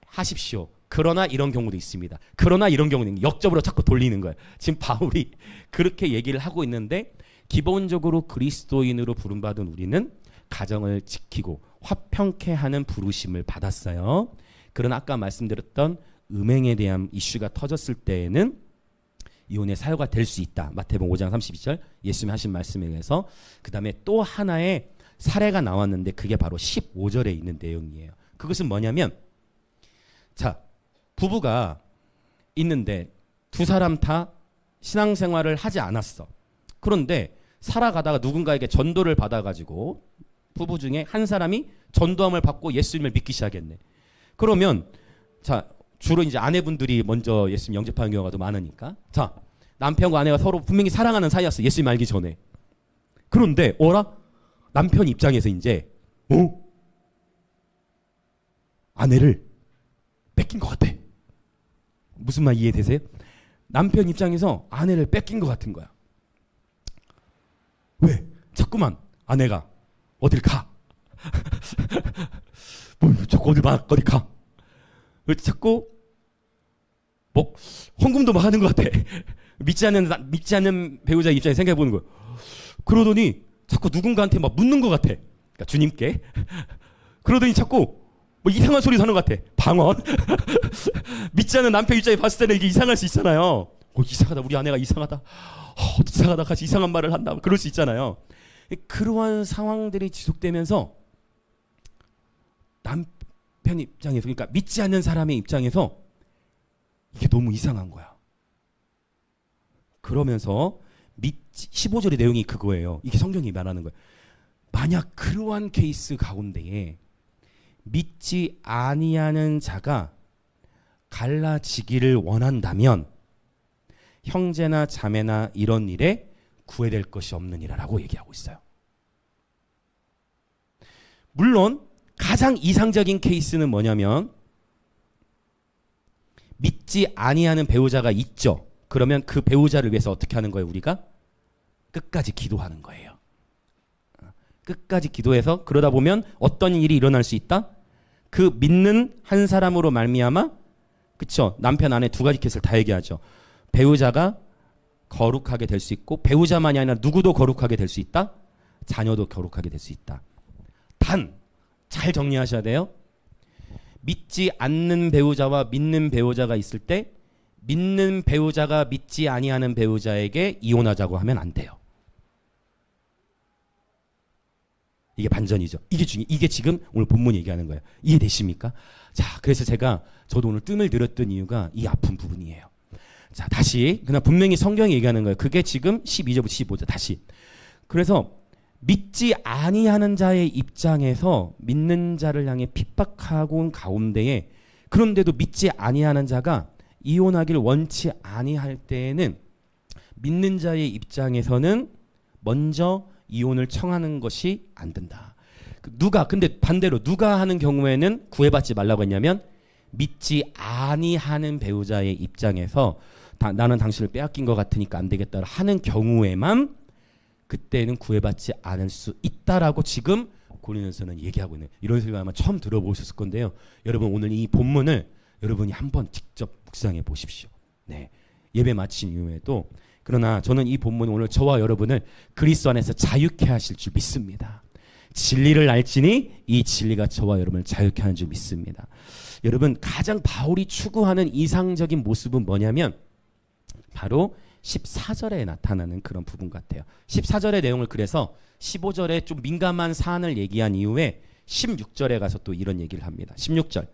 하십시오. 그러나 이런 경우도 있습니다. 그러나 이런 경우는 역접으로 자꾸 돌리는 거예요. 지금 바울이 그렇게 얘기를 하고 있는데 기본적으로 그리스도인으로 부름받은 우리는 가정을 지키고 화평케 하는 부르심을 받았어요. 그러나 아까 말씀드렸던 음행에 대한 이슈가 터졌을 때에는 이혼의 사유가 될 수 있다. 마태복음 5장 32절 예수님이 하신 말씀에 의해서. 그 다음에 또 하나의 사례가 나왔는데 그게 바로 15절에 있는 내용이에요. 그것은 뭐냐면, 자, 부부가 있는데 두 사람 다 신앙생활을 하지 않았어. 그런데 살아가다가 누군가에게 전도를 받아가지고 부부 중에 한 사람이 전도함을 받고 예수님을 믿기 시작했네. 그러면 자, 주로 이제 아내분들이 먼저 예수님 영접하는 경우가 더 많으니까, 자, 남편과 아내가 서로 분명히 사랑하는 사이였어. 예수님 알기 전에. 그런데 어라? 남편 입장에서 이제 아내를 뺏긴 것 같아. 무슨 말 이해되세요? 남편 입장에서 아내를 뺏긴 것 같은 거야. 왜? 자꾸만 아내가 어딜 가. 뭐 자꾸 어디 가. 왜 자꾸 뭐 헌금도 막 하는 것 같아. 믿지 않는 배우자 입장에 생각해 보는 거야. 그러더니 자꾸 누군가한테 막 묻는 것 같아. 그러니까 주님께. 그러더니 자꾸 뭐 이상한 소리 하는 것 같아. 방언. 믿지 않는 남편 입장에 봤을 때는 이게 이상할 수 있잖아요. 이상하다. 우리 아내가 이상하다. 이상하다. 같이 이상한 말을 한다. 그럴 수 있잖아요. 그러한 상황들이 지속되면서 남편 입장에서, 그러니까 믿지 않는 사람의 입장에서 이게 너무 이상한 거야. 그러면서 15절의 내용이 그거예요. 이게 성경이 말하는 거예요. 만약 그러한 케이스 가운데에 믿지 아니하는 자가 갈라지기를 원한다면 형제나 자매나 이런 일에 구애될 것이 없느니라라고 얘기하고 있어요. 물론 가장 이상적인 케이스는 뭐냐면 믿지 아니하는 배우자가 있죠. 그러면 그 배우자를 위해서 어떻게 하는 거예요? 우리가 끝까지 기도하는 거예요. 끝까지 기도해서 그러다 보면 어떤 일이 일어날 수 있다? 그 믿는 한 사람으로 말미암아, 그쵸? 남편 아내 두 가지 케이스를 다 얘기하죠. 배우자가 거룩하게 될 수 있고, 배우자만이 아니라 누구도 거룩하게 될 수 있다. 자녀도 거룩하게 될 수 있다. 단, 잘 정리하셔야 돼요. 믿지 않는 배우자와 믿는 배우자가 있을 때 믿는 배우자가 믿지 아니하는 배우자에게 이혼하자고 하면 안 돼요. 이게 반전이죠. 이게 지금 오늘 본문 얘기하는 거예요. 이해되십니까? 자, 그래서 저도 오늘 뜸을 들였던 이유가 이 아픈 부분이에요. 자, 다시 그냥 분명히 성경이 얘기하는 거예요. 그게 지금 12절부터 15절 다시. 그래서 믿지 아니하는 자의 입장에서 믿는 자를 향해 핍박하고 온 가운데에, 그런데도 믿지 아니하는 자가 이혼하기를 원치 아니할 때에는 믿는 자의 입장에서는 먼저 이혼을 청하는 것이 안 된다. 근데 반대로 누가 하는 경우에는 구애받지 말라고 했냐면 믿지 아니하는 배우자의 입장에서 나는 당신을 빼앗긴 것 같으니까 안 되겠다 하는 경우에만 그때는 구애받지 않을 수 있다라고 지금 고린도서는 얘기하고 있는, 이런 소리 아마 처음 들어보셨을 건데요. 여러분 오늘 이 본문을 여러분이 한번 직접 묵상해 보십시오. 네, 예배 마친 이후에도. 그러나 저는 이 본문 오늘 저와 여러분을 그리스도 안에서 자유케 하실 줄 믿습니다. 진리를 알지니 이 진리가 저와 여러분을 자유케 하는 줄 믿습니다. 여러분 가장 바울이 추구하는 이상적인 모습은 뭐냐면 바로 14절에 나타나는 그런 부분 같아요. 14절의 내용을 그래서 15절에 좀 민감한 사안을 얘기한 이후에 16절에 가서 또 이런 얘기를 합니다. 16절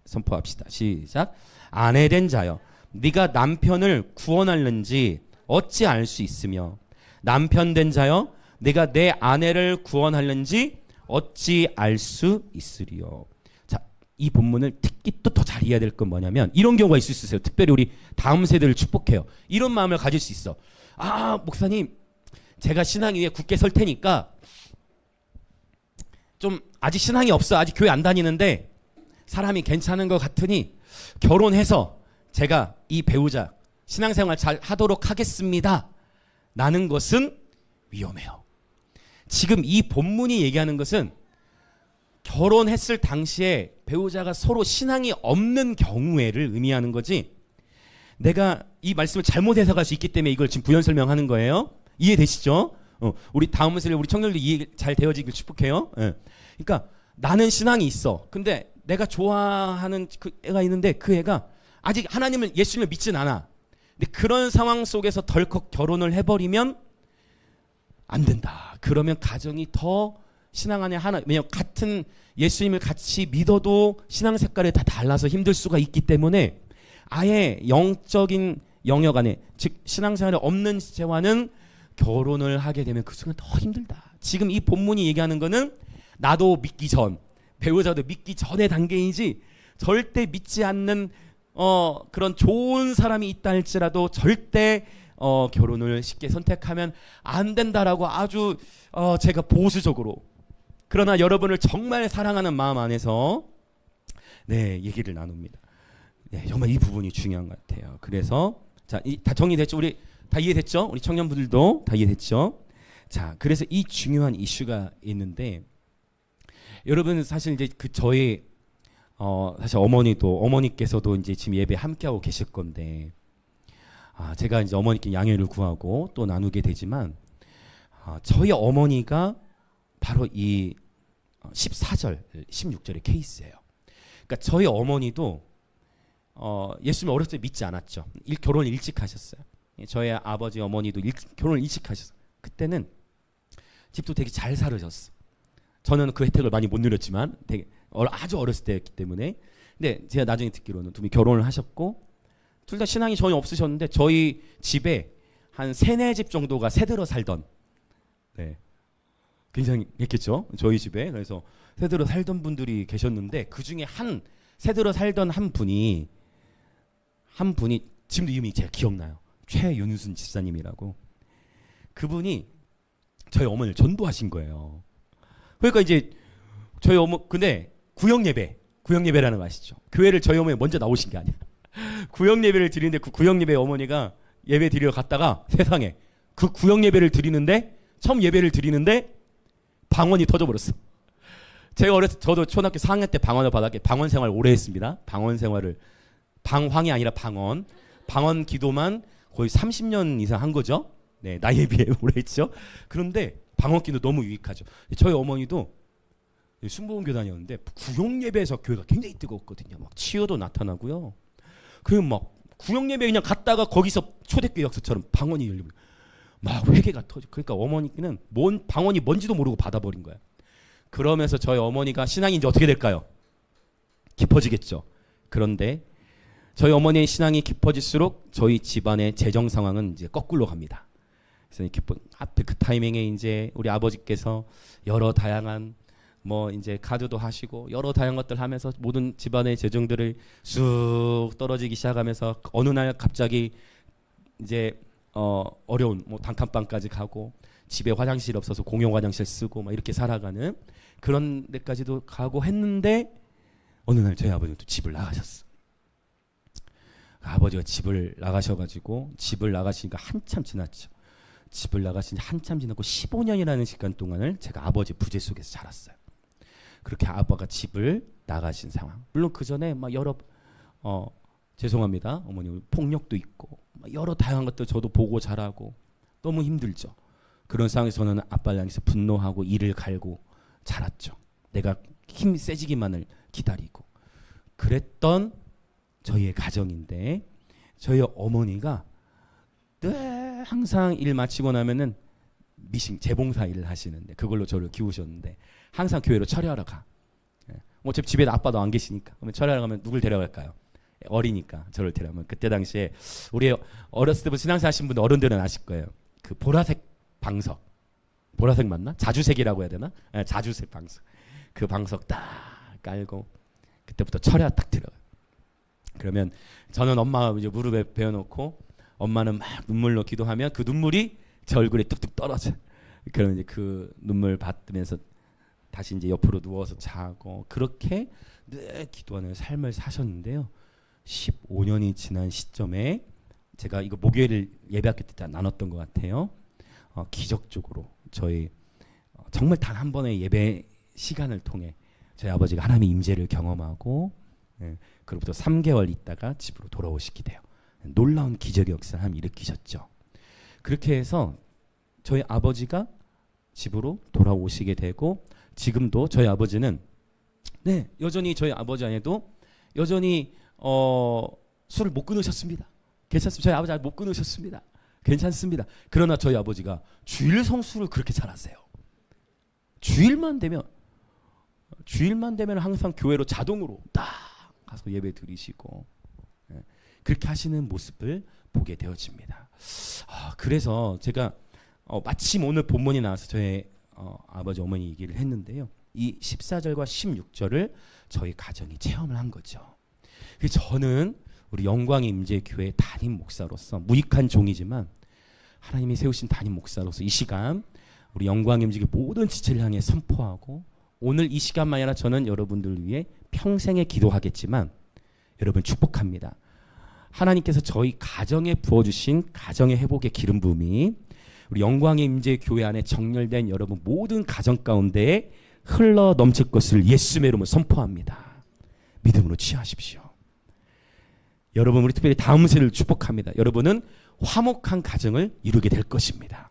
선포합시다. 시작. 아내된 자여, 네가 남편을 구원할는지 어찌 알 수 있으며, 남편된 자여, 네가 내 아내를 구원할는지 어찌 알 수 있으리요. 자, 이 본문을 특히 또 더 잘 이해해야 될 건 뭐냐면 이런 경우가 있을 수 있어요. 특별히 우리 다음 세대를 축복해요. 이런 마음을 가질 수 있어. 아, 목사님, 제가 신앙 위에 굳게 설 테니까 좀 아직 신앙이 없어. 아직 교회 안 다니는데 사람이 괜찮은 것 같으니 결혼해서 제가 이 배우자 신앙생활 잘 하도록 하겠습니다. 라는 것은 위험해요. 지금 이 본문이 얘기하는 것은 결혼했을 당시에 배우자가 서로 신앙이 없는 경우에를 의미하는 거지, 내가 이 말씀을 잘못 해석할 수 있기 때문에 이걸 지금 부연 설명하는 거예요. 이해되시죠? 우리 다음 세대 우리 청년들 이해 잘 되어지길 축복해요. 예. 그러니까 나는 신앙이 있어. 근데 내가 좋아하는 그 애가 있는데 그 애가 아직 하나님을, 예수님을 믿진 않아. 근데 그런 상황 속에서 덜컥 결혼을 해버리면 안 된다. 그러면 가정이 더 신앙 안에 하나, 왜냐면 같은 예수님을 같이 믿어도 신앙 색깔이 다 달라서 힘들 수가 있기 때문에 아예 영적인 영역 안에, 즉 신앙생활에 없는 지체와는 결혼을 하게 되면 그 순간 더 힘들다. 지금 이 본문이 얘기하는 거는 나도 믿기 전, 배우자도 믿기 전의 단계이지, 절대 믿지 않는 그런 좋은 사람이 있다 할지라도 절대 결혼을 쉽게 선택하면 안 된다라고 아주 제가 보수적으로, 그러나 여러분을 정말 사랑하는 마음 안에서 네, 얘기를 나눕니다. 네, 정말 이 부분이 중요한 것 같아요. 그래서 자, 다 정리됐죠? 우리 다 이해됐죠? 우리 청년분들도 다 이해됐죠? 자, 그래서 이 중요한 이슈가 있는데, 여러분 사실 이제 그 저희 사실 어머니께서도 이제 지금 예배 함께하고 계실 건데, 제가 이제 어머니께 양해를 구하고 또 나누게 되지만, 저희 어머니가 바로 이 14절, 16절의 케이스예요. 그러니까 저희 어머니도 예수님 어렸을 때 믿지 않았죠. 결혼을 일찍 하셨어요. 저희 아버지 어머니도 결혼을 일찍 하셨어요. 그때는 집도 되게 잘 살으셨어. 저는 그 혜택을 많이 못 누렸지만 되게 아주 어렸을 때였기 때문에. 근데 제가 나중에 듣기로는 두 분이 결혼을 하셨고 둘 다 신앙이 전혀 없으셨는데 저희 집에 한 3-4집 정도가 새들어 살던, 네, 굉장히 했겠죠. 저희 집에. 그래서 새들어 살던 분들이 계셨는데 그 중에 새들어 살던 한 분이 지금도 이름이 제가 기억나요. 최윤순 집사님이라고. 그분이 저희 어머니를 전도하신 거예요. 그러니까 이제 근데 구역예배라는 거 아시죠? 교회를 저희 어머니 먼저 나오신 게 아니야. 구역예배를 드리는데 그 구역예배 어머니가 예배 드리러 갔다가 세상에 그 구역예배를 드리는데, 처음 예배를 드리는데 방언이 터져버렸어. 저도 초등학교 4학년 때 방언을 받았기에 방언 생활 오래 했습니다. 방언 생활을, 방황이 아니라 방언 기도만 거의 30년 이상 한 거죠. 네, 나이에 비해 오래 했죠. 그런데 방언 기도 너무 유익하죠. 저희 어머니도 순복음 교단이었는데 구역예배에서 교회가 굉장히 뜨거웠거든요. 막 치유도 나타나고요. 그리고 막 구역예배 그냥 갔다가 거기서 초대교회 역사처럼 방언이 열리고 막 회개가 터져. 그러니까 어머니는 방언이 뭔지도 모르고 받아버린 거야. 그러면서 저희 어머니가 신앙이 이제 어떻게 될까요? 깊어지겠죠. 그런데 저희 어머니의 신앙이 깊어질수록 저희 집안의 재정 상황은 이제 거꾸로 갑니다. 그래서 하필 그 타이밍에 이제 우리 아버지께서 여러 다양한 이제 가드도 하시고 여러 다양한 것들 하면서 모든 집안의 재정들을 쑥 떨어지기 시작하면서 어느 날 갑자기 이제 어려운 단칸방까지 가고 집에 화장실 없어서 공용 화장실 쓰고 막 이렇게 살아가는 그런 데까지도 가고 했는데 어느 날 저희 아버지가 또 집을 나가셨어. 아버지가 집을 나가셔가지고 집을 나가시니까 한참 지났죠. 집을 나가신 지 한참 지났고 15년이라는 시간 동안을 제가 아버지 부재 속에서 자랐어요. 그렇게 아빠가 집을 나가신 상황. 물론 그 전에 막 여러 죄송합니다. 어머니 폭력도 있고 여러 다양한 것들 저도 보고 자라고 너무 힘들죠. 그런 상황에서 저는 아빠를 향해서 분노하고 이를 갈고 자랐죠. 내가 힘이 세지기만을 기다리고 그랬던 저희의 가정인데 저희 어머니가 늘 항상 일 마치고 나면은 미싱 재봉사 일을 하시는데 그걸로 저를 키우셨는데 항상 교회로 철회하러 가. 어차피 집에 아빠도 안 계시니까. 그러면 철회하러 가면 누굴 데려갈까요? 어리니까 저를 데려가면 그때 당시에 우리 어렸을 때부터 신앙생활 하신 분들 어른들은 아실 거예요. 그 보라색 방석 보라색 맞나? 자주색이라고 해야 되나? 네, 자주색 방석. 그 방석 딱 깔고 그때부터 철야 딱 들어요. 그러면 저는 엄마 이제 무릎에 베어놓고 엄마는 막 눈물로 기도하면 그 눈물이 제 얼굴에 뚝뚝 떨어져. 그러면 이제 그 눈물 받으면서 다시 이제 옆으로 누워서 자고 그렇게 늘 기도하는 삶을 사셨는데요. 15년이 지난 시점에 제가 이거 목요일 예배학교 때 나눴던 것 같아요. 기적적으로 저희 정말 단 한 번의 예배 시간을 통해 저희 아버지가 하나님의 임재를 경험하고 그로부터 3개월 있다가 집으로 돌아오시게 돼요. 놀라운 기적의 역사를 하나님 일으키셨죠. 그렇게 해서 저희 아버지가 집으로 돌아오시게 되고 지금도 저희 아버지는 여전히 저희 아버지 안에도 여전히 술을 못 끊으셨습니다. 괜찮습니다. 저희 아버지 아직 못 끊으셨습니다. 괜찮습니다. 그러나 저희 아버지가 주일 성수를 그렇게 잘하세요. 주일만 되면 항상 교회로 자동으로 딱 가서 예배 드리시고 그렇게 하시는 모습을 보게 되어집니다. 그래서 제가 마침 오늘 본문이 나와서 저희 아버지 어머니 얘기를 했는데요. 이 14절과 16절을 저희 가정이 체험을 한 거죠. 저는 우리 영광의 임재교회 담임 목사로서 무익한 종이지만 하나님이 세우신 담임 목사로서 이 시간 우리 영광의 임재교회 모든 지체를 향해 선포하고 오늘 이 시간만 아니라 저는 여러분들 위해 평생에 기도하겠지만 여러분 축복합니다. 하나님께서 저희 가정에 부어주신 가정의 회복의 기름 부음이 우리 영광의 임재교회 안에 정렬된 여러분 모든 가정 가운데 흘러 넘칠 것을 예수의 이름으로 선포합니다. 믿음으로 취하십시오. 여러분 우리 특별히 다음 세를 축복합니다. 여러분은 화목한 가정을 이루게 될 것입니다.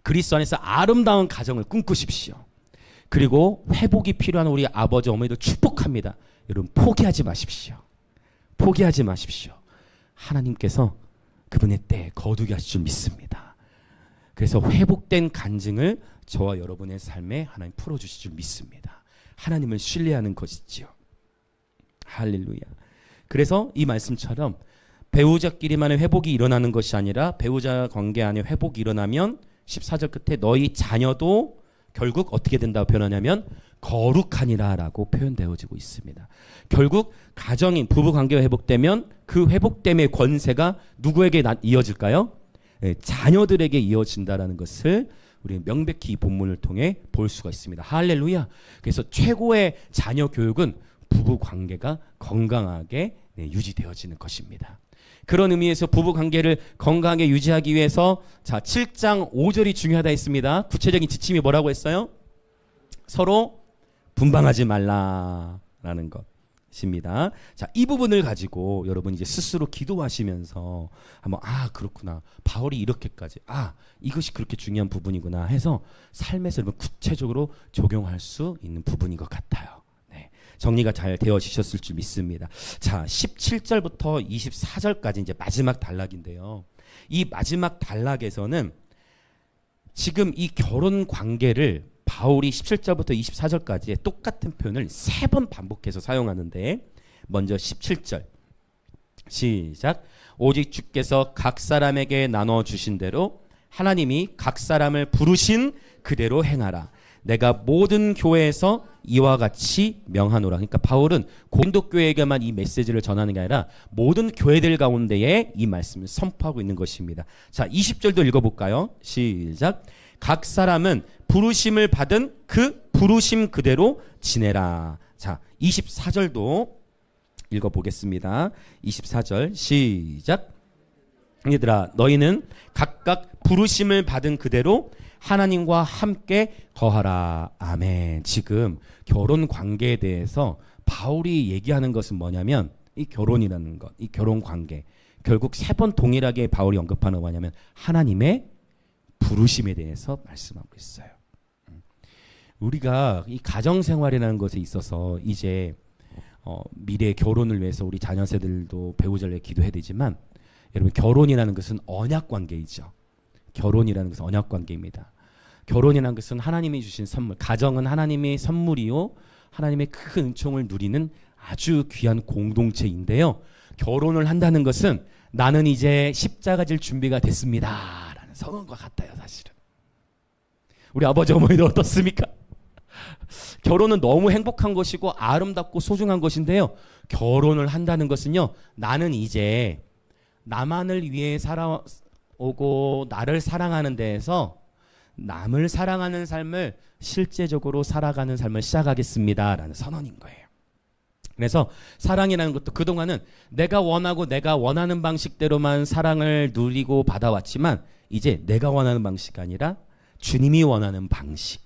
그리스도 안에서 아름다운 가정을 꿈꾸십시오. 그리고 회복이 필요한 우리 아버지 어머니들 축복합니다. 여러분 포기하지 마십시오. 포기하지 마십시오. 하나님께서 그분의 때에 거두게 하실 줄 믿습니다. 그래서 회복된 간증을 저와 여러분의 삶에 하나님 풀어주실 줄 믿습니다. 하나님을 신뢰하는 것이지요. 할렐루야. 그래서 이 말씀처럼 배우자끼리만의 회복이 일어나는 것이 아니라 배우자 관계 안에 회복이 일어나면 14절 끝에 너희 자녀도 결국 어떻게 된다고 표현하냐면 거룩하니라 라고 표현되어지고 있습니다. 결국 가정인 부부관계가 회복되면 그 회복됨의 권세가 누구에게 이어질까요? 자녀들에게 이어진다라는 것을 우리 명백히 이 본문을 통해 볼 수가 있습니다. 할렐루야. 그래서 최고의 자녀 교육은 부부관계가 건강하게 유지되어지는 것입니다. 그런 의미에서 부부관계를 건강하게 유지하기 위해서 7장 5절이 중요하다 했습니다. 구체적인 지침이 뭐라고 했어요? 서로 분방하지 말라라는 것입니다. 이 부분을 가지고 여러분 이제 스스로 기도하시면서 한번 그렇구나. 바울이 이렇게까지 이것이 그렇게 중요한 부분이구나 해서 삶에서 여러분 구체적으로 적용할 수 있는 부분인 것 같아요. 정리가 잘 되어지셨을 줄 믿습니다. 17절부터 24절까지 이제 마지막 단락인데요. 이 마지막 단락에서는 지금 이 결혼 관계를 바울이 17절부터 24절까지의 똑같은 표현을 3번 반복해서 사용하는데 먼저 17절 시작. 오직 주께서 각 사람에게 나눠주신 대로 하나님이 각 사람을 부르신 그대로 행하라. 내가 모든 교회에서 이와 같이 명하노라. 그러니까 바울은 고린도 교회에게만 이 메시지를 전하는 게 아니라 모든 교회들 가운데에 이 말씀을 선포하고 있는 것입니다. 20절도 읽어볼까요? 시작. 각 사람은 부르심을 받은 그 부르심 그대로 지내라. 24절도 읽어보겠습니다. 24절 시작. 얘들아 너희는 각각 부르심을 받은 그대로 하나님과 함께 거하라. 아멘. 지금 결혼 관계에 대해서 바울이 얘기하는 것은 뭐냐면 이 결혼이라는 것, 이 결혼 관계 결국 3번 동일하게 바울이 언급하는 거 뭐냐면 하나님의 부르심에 대해서 말씀하고 있어요. 우리가 이 가정생활이라는 것에 있어서 이제 미래 결혼을 위해서 우리 자녀 세들도 배우자를 위해 기도해야 되지만 여러분 결혼이라는 것은 언약관계이죠. 결혼이라는 것은 언약관계입니다. 결혼이라는 것은 하나님이 주신 선물, 가정은 하나님의 선물이요 하나님의 큰 은총을 누리는 아주 귀한 공동체인데요. 결혼을 한다는 것은 나는 이제 십자가 질 준비가 됐습니다 라는 선언과 같아요. 사실은 우리 아버지 어머니도 어떻습니까? 결혼은 너무 행복한 것이고 아름답고 소중한 것인데요. 결혼을 한다는 것은요, 나는 이제 나만을 위해 살아오고 나를 사랑하는 데에서 남을 사랑하는 삶을 실제적으로 살아가는 삶을 시작하겠습니다 라는 선언인 거예요. 그래서 사랑이라는 것도 그동안은 내가 원하고 내가 원하는 방식대로만 사랑을 누리고 받아왔지만 이제 내가 원하는 방식이 아니라 주님이 원하는 방식.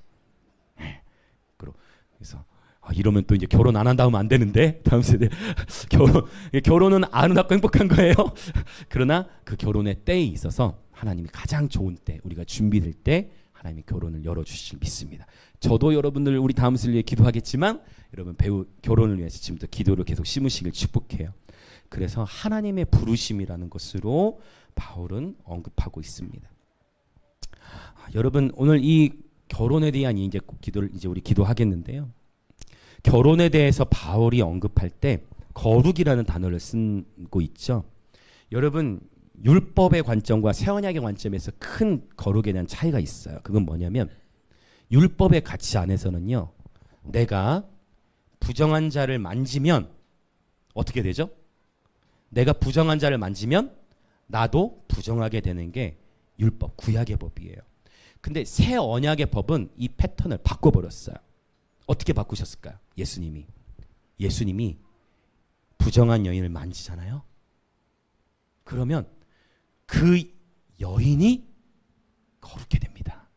그래서 이러면 또 이제 결혼 안 한다 하면 안 되는데 다음 세대 결혼은 아름답고 행복한 거예요. 그러나 그 결혼의 때에 있어서 하나님이 가장 좋은 때, 우리가 준비될 때 하나님이 결혼을 열어주실 믿습니다. 저도 여러분들 우리 다음 세대를 위해 기도하겠지만 여러분 배우 결혼을 위해서 지금부터 기도를 계속 심으시길 축복해요. 그래서 하나님의 부르심이라는 것으로 바울은 언급하고 있습니다. 여러분 오늘 이 결혼에 대한 이제 기도를 이제 우리 기도하겠는데요. 결혼에 대해서 바울이 언급할 때 거룩이라는 단어를 쓰고 있죠. 여러분 율법의 관점과 새 언약의 관점에서 큰 거룩에 대한 차이가 있어요. 그건 뭐냐면 율법의 가치 안에서는요, 내가 부정한 자를 만지면 어떻게 되죠? 내가 부정한 자를 만지면 나도 부정하게 되는 게 율법, 구약의 법이에요. 근데 새 언약의 법은 이 패턴을 바꿔버렸어요. 어떻게 바꾸셨을까요? 예수님이 부정한 여인을 만지잖아요. 그러면 그 여인이 거룩해 됩니다.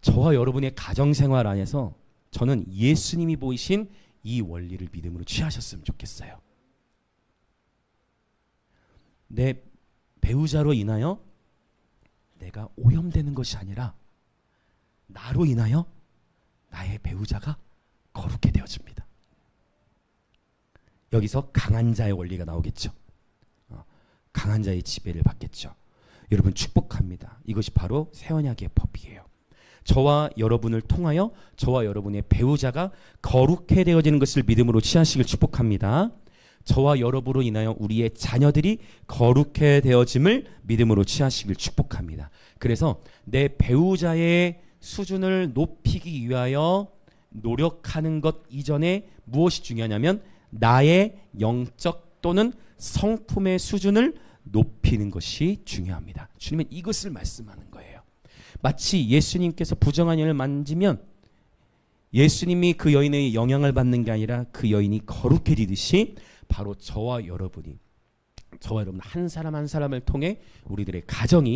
저와 여러분의 가정생활 안에서 저는 예수님이 보이신 이 원리를 믿음으로 취하셨으면 좋겠어요. 내 배우자로 인하여 내가 오염되는 것이 아니라 나로 인하여 나의 배우자가 거룩해 되어집니다. 여기서 강한 자의 원리가 나오겠죠. 강한 자의 지배를 받겠죠. 여러분 축복합니다. 이것이 바로 새 언약의 법이에요. 저와 여러분을 통하여 저와 여러분의 배우자가 거룩해 되어지는 것을 믿음으로 취하시길 축복합니다. 저와 여러분으로 인하여 우리의 자녀들이 거룩해 되어짐을 믿음으로 취하시길 축복합니다. 그래서 내 배우자의 수준을 높이기 위하여 노력하는 것 이전에 무엇이 중요하냐면 나의 영적 또는 성품의 수준을 높이는 것이 중요합니다. 주님은 이것을 말씀하는 거예요. 마치 예수님께서 부정한 여인을 만지면 예수님이 그 여인의 영향을 받는 게 아니라 그 여인이 거룩해지듯이 바로 저와 여러분 한 사람 한 사람을 통해 우리들의 가정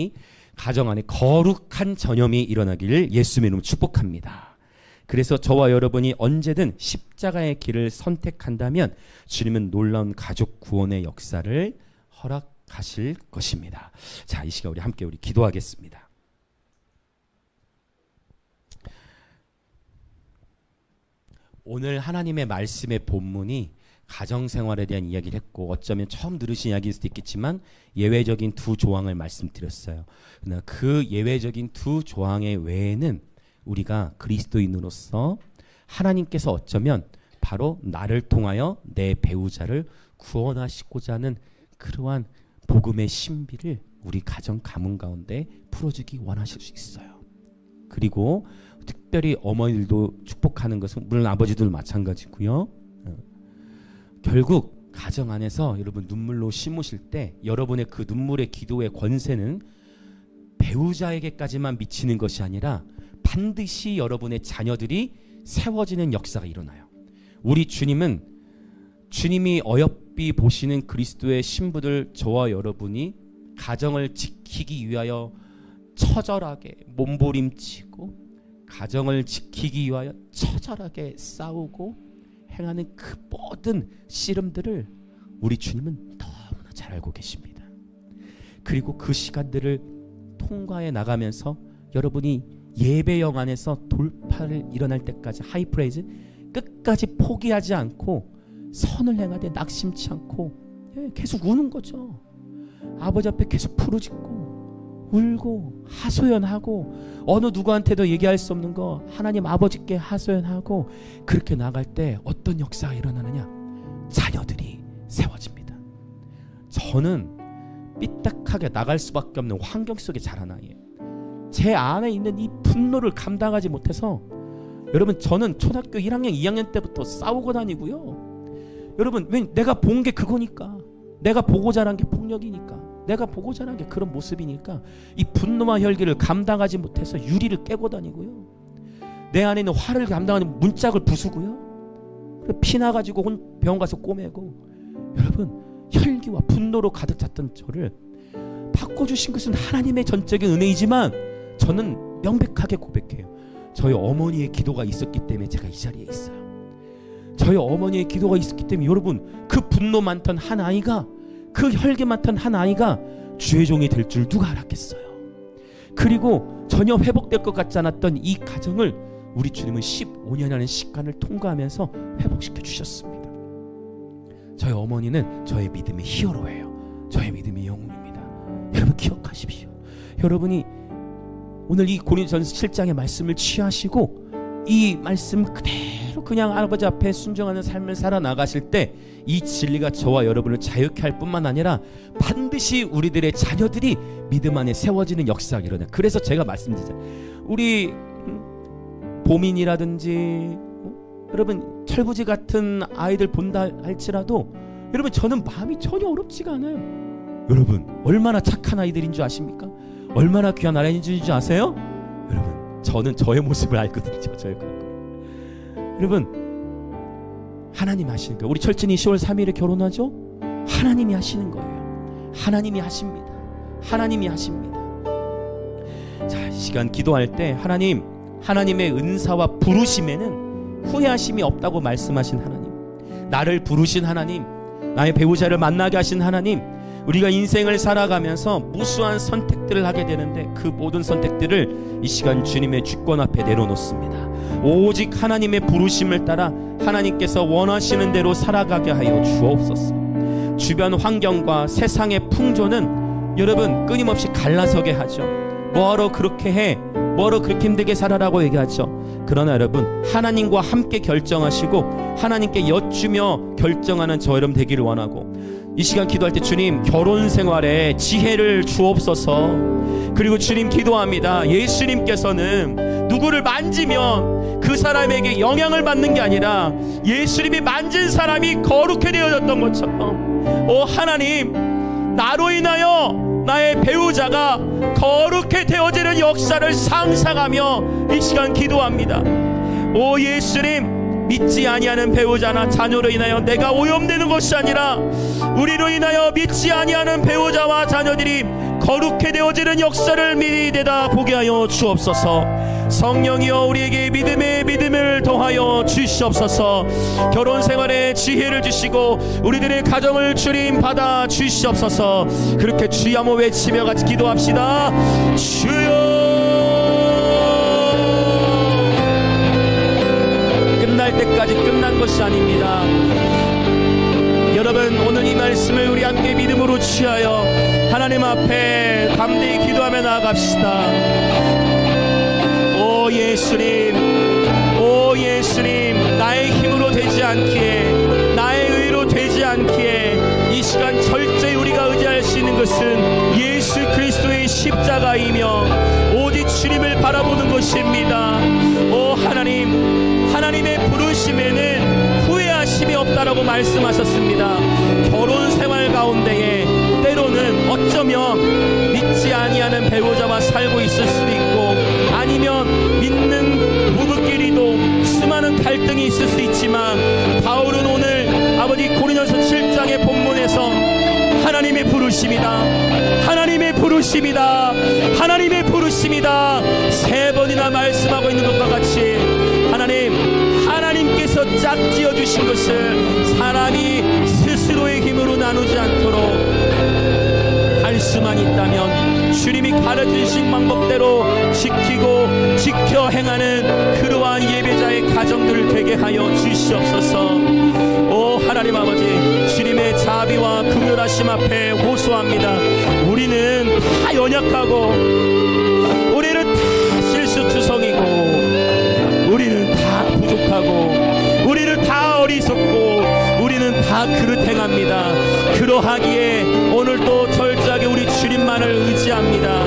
안에 거룩한 전염이 일어나기를 예수님의 이름으로 축복합니다. 그래서 저와 여러분이 언제든 십자가의 길을 선택한다면 주님은 놀라운 가족 구원의 역사를 허락하실 것입니다. 자, 이 시간 우리 함께 기도하겠습니다. 오늘 하나님의 말씀의 본문이 가정생활에 대한 이야기를 했고 어쩌면 처음 들으신 이야기일 수도 있겠지만 예외적인 두 조항을 말씀드렸어요. 그러나 그 예외적인 두 조항의 외에는 우리가 그리스도인으로서 하나님께서 어쩌면 바로 나를 통하여 내 배우자를 구원하시고자 하는 그러한 복음의 신비를 우리 가정 가문 가운데 풀어주기 원하실 수 있어요. 그리고 특별히 어머니들도 축복하는 것은 물론 아버지들 마찬가지고요. 결국 가정 안에서 여러분 눈물로 심으실 때 여러분의 그 눈물의 기도의 권세는 배우자에게까지만 미치는 것이 아니라 반드시 여러분의 자녀들이 세워지는 역사가 일어나요. 우리 주님이 어여삐 보시는 그리스도의 신부들 저와 여러분이 가정을 지키기 위하여 처절하게 몸부림치고 가정을 지키기 위하여 처절하게 싸우고 행하는 그 모든 씨름들을 우리 주님은 너무나 잘 알고 계십니다. 그리고 그 시간들을 통과해 나가면서 여러분이 예배영 안에서 돌파를 일어날 때까지 하이프레이즈 끝까지 포기하지 않고 선을 행하되 낙심치 않고 계속 우는 거죠. 아버지 앞에 계속 부르짖고 울고 하소연하고 어느 누구한테도 얘기할 수 없는 거 하나님 아버지께 하소연하고 그렇게 나갈 때 어떤 역사가 일어나느냐? 자녀들이 세워집니다. 저는 삐딱하게 나갈 수밖에 없는 환경 속에 자란 아이예요. 제 안에 있는 이 분노를 감당하지 못해서 여러분 저는 초등학교 1학년 2학년 때부터 싸우고 다니고요. 여러분 왜 내가 본 게 그거니까, 내가 보고 자란 게 폭력이니까, 내가 보고 자란 게 그런 모습이니까 이 분노와 혈기를 감당하지 못해서 유리를 깨고 다니고요. 내 안에 있는 화를 감당하는 문짝을 부수고요. 피나가지고 병원 가서 꼬매고. 여러분 혈기와 분노로 가득 찼던 저를 바꿔주신 것은 하나님의 전적인 은혜이지만 저는 명백하게 고백해요. 저희 어머니의 기도가 있었기 때문에 제가 이 자리에 있어요. 저희 어머니의 기도가 있었기 때문에 여러분 그 분노 많던 한 아이가, 그 혈기 많던 한 아이가 주의 종이 될 줄 누가 알았겠어요. 그리고 전혀 회복될 것 같지 않았던 이 가정을 우리 주님은 15년이라는 시간을 통과하면서 회복시켜 주셨습니다. 저희 어머니는 저의 믿음의 히어로예요. 저의 믿음의 영웅입니다. 여러분 기억하십시오. 여러분이 오늘 이 고린도전서 7장의 말씀을 취하시고 이 말씀 그대로 그냥 아버지 앞에 순종하는 삶을 살아나가실 때 이 진리가 저와 여러분을 자유케 할 뿐만 아니라 반드시 우리들의 자녀들이 믿음 안에 세워지는 역사가 일어나요. 그래서 제가 말씀드리잖아요. 우리 보민이라든지 여러분 철부지 같은 아이들 본다 할지라도 여러분 저는 마음이 전혀 어렵지가 않아요. 여러분 얼마나 착한 아이들인 줄 아십니까? 얼마나 귀한 아이인 줄 아세요? 여러분 저는 저의 모습을 알거든요. 여러분 하나님 하시는 거예요. 우리 철진이 10월 3일에 결혼하죠? 하나님이 하시는 거예요. 하나님이 하십니다. 하나님이 하십니다. 자, 이 시간 기도할 때 하나님의 은사와 부르심에는 후회하심이 없다고 말씀하신 하나님, 나를 부르신 하나님, 나의 배우자를 만나게 하신 하나님, 우리가 인생을 살아가면서 무수한 선택들을 하게 되는데 그 모든 선택들을 이 시간 주님의 주권 앞에 내려놓습니다. 오직 하나님의 부르심을 따라 하나님께서 원하시는 대로 살아가게 하여 주옵소서. 주변 환경과 세상의 풍조는 여러분 끊임없이 갈라서게 하죠. 뭐하러 그렇게 해? 뭐하러 그렇게 힘들게 살아라고 얘기하죠. 그러나 여러분 하나님과 함께 결정하시고 하나님께 여쭈며 결정하는 저 여러분 되기를 원하고, 이 시간 기도할 때 주님 결혼 생활에 지혜를 주옵소서. 그리고 주님 기도합니다. 예수님께서는 누구를 만지면 그 사람에게 영향을 받는 게 아니라 예수님이 만진 사람이 거룩해 되어졌던 것처럼 하나님 나로 인하여 나의 배우자가 거룩해 되어지는 역사를 상상하며 이 시간 기도합니다. 오 예수님, 믿지 아니하는 배우자나 자녀로 인하여 내가 오염되는 것이 아니라 우리로 인하여 믿지 아니하는 배우자와 자녀들이 거룩해 되어지는 역사를 미리 내다 보게 하여 주옵소서. 성령이여 우리에게 믿음을 더하여 주시옵소서. 결혼생활에 지혜를 주시고 우리들의 가정을 주님 받아 주시옵소서. 그렇게 주여 한번 외치며 같이 기도합시다. 주여. 끝날 때까지 끝난 것이 아닙니다. 여러분 오늘 이 말씀을 우리 함께 믿음으로 취하여 하나님 앞에 담대히 기도하며 나아갑시다. 오 예수님, 오 예수님, 나의 힘으로 되지 않기에, 나의 의로 되지 않기에 이 시간 철저히 우리가 의지할 수 있는 것은 예수 그리스도의 십자가이며 오직 주님을 바라보는 것입니다. 오 하나님, 하나님의 부르심에는 후회하심이 없다라고 말씀하셨습니다. 결혼 생활 가운데에 때로는 어쩌면 믿지 아니하는 배우자와 살고 있을 수도 있고, 아니면 믿는 부부끼리도 수많은 갈등이 있을 수 있지만, 바울은 오늘 아버지 고린도전서 7장의 본문에서 하나님의 부르심이다, 하나님의 부르심이다, 하나님의 부르심이다 3번이나 말씀하고 있는 것과 같이 하나님께서 짝지어 주신 것을 사람이 스스로의 힘으로 나누지 않도록 할 수만 있다면 주님이 가르치신 방법대로 지키고 지켜 행하는 그러한 예배자의 가정들을 되게 하여 주시옵소서. 오 하나님 아버지, 주님의 자비와 긍휼하심 앞에 호소합니다. 우리는 다 연약하고, 우리는 다 실수투성이고, 우리는 다 부족하고, 우리는 다 어리석고, 우리는 다 그릇 행합니다. 그러하기에 오늘도 철저하게 우리 주님만을 의지합니다.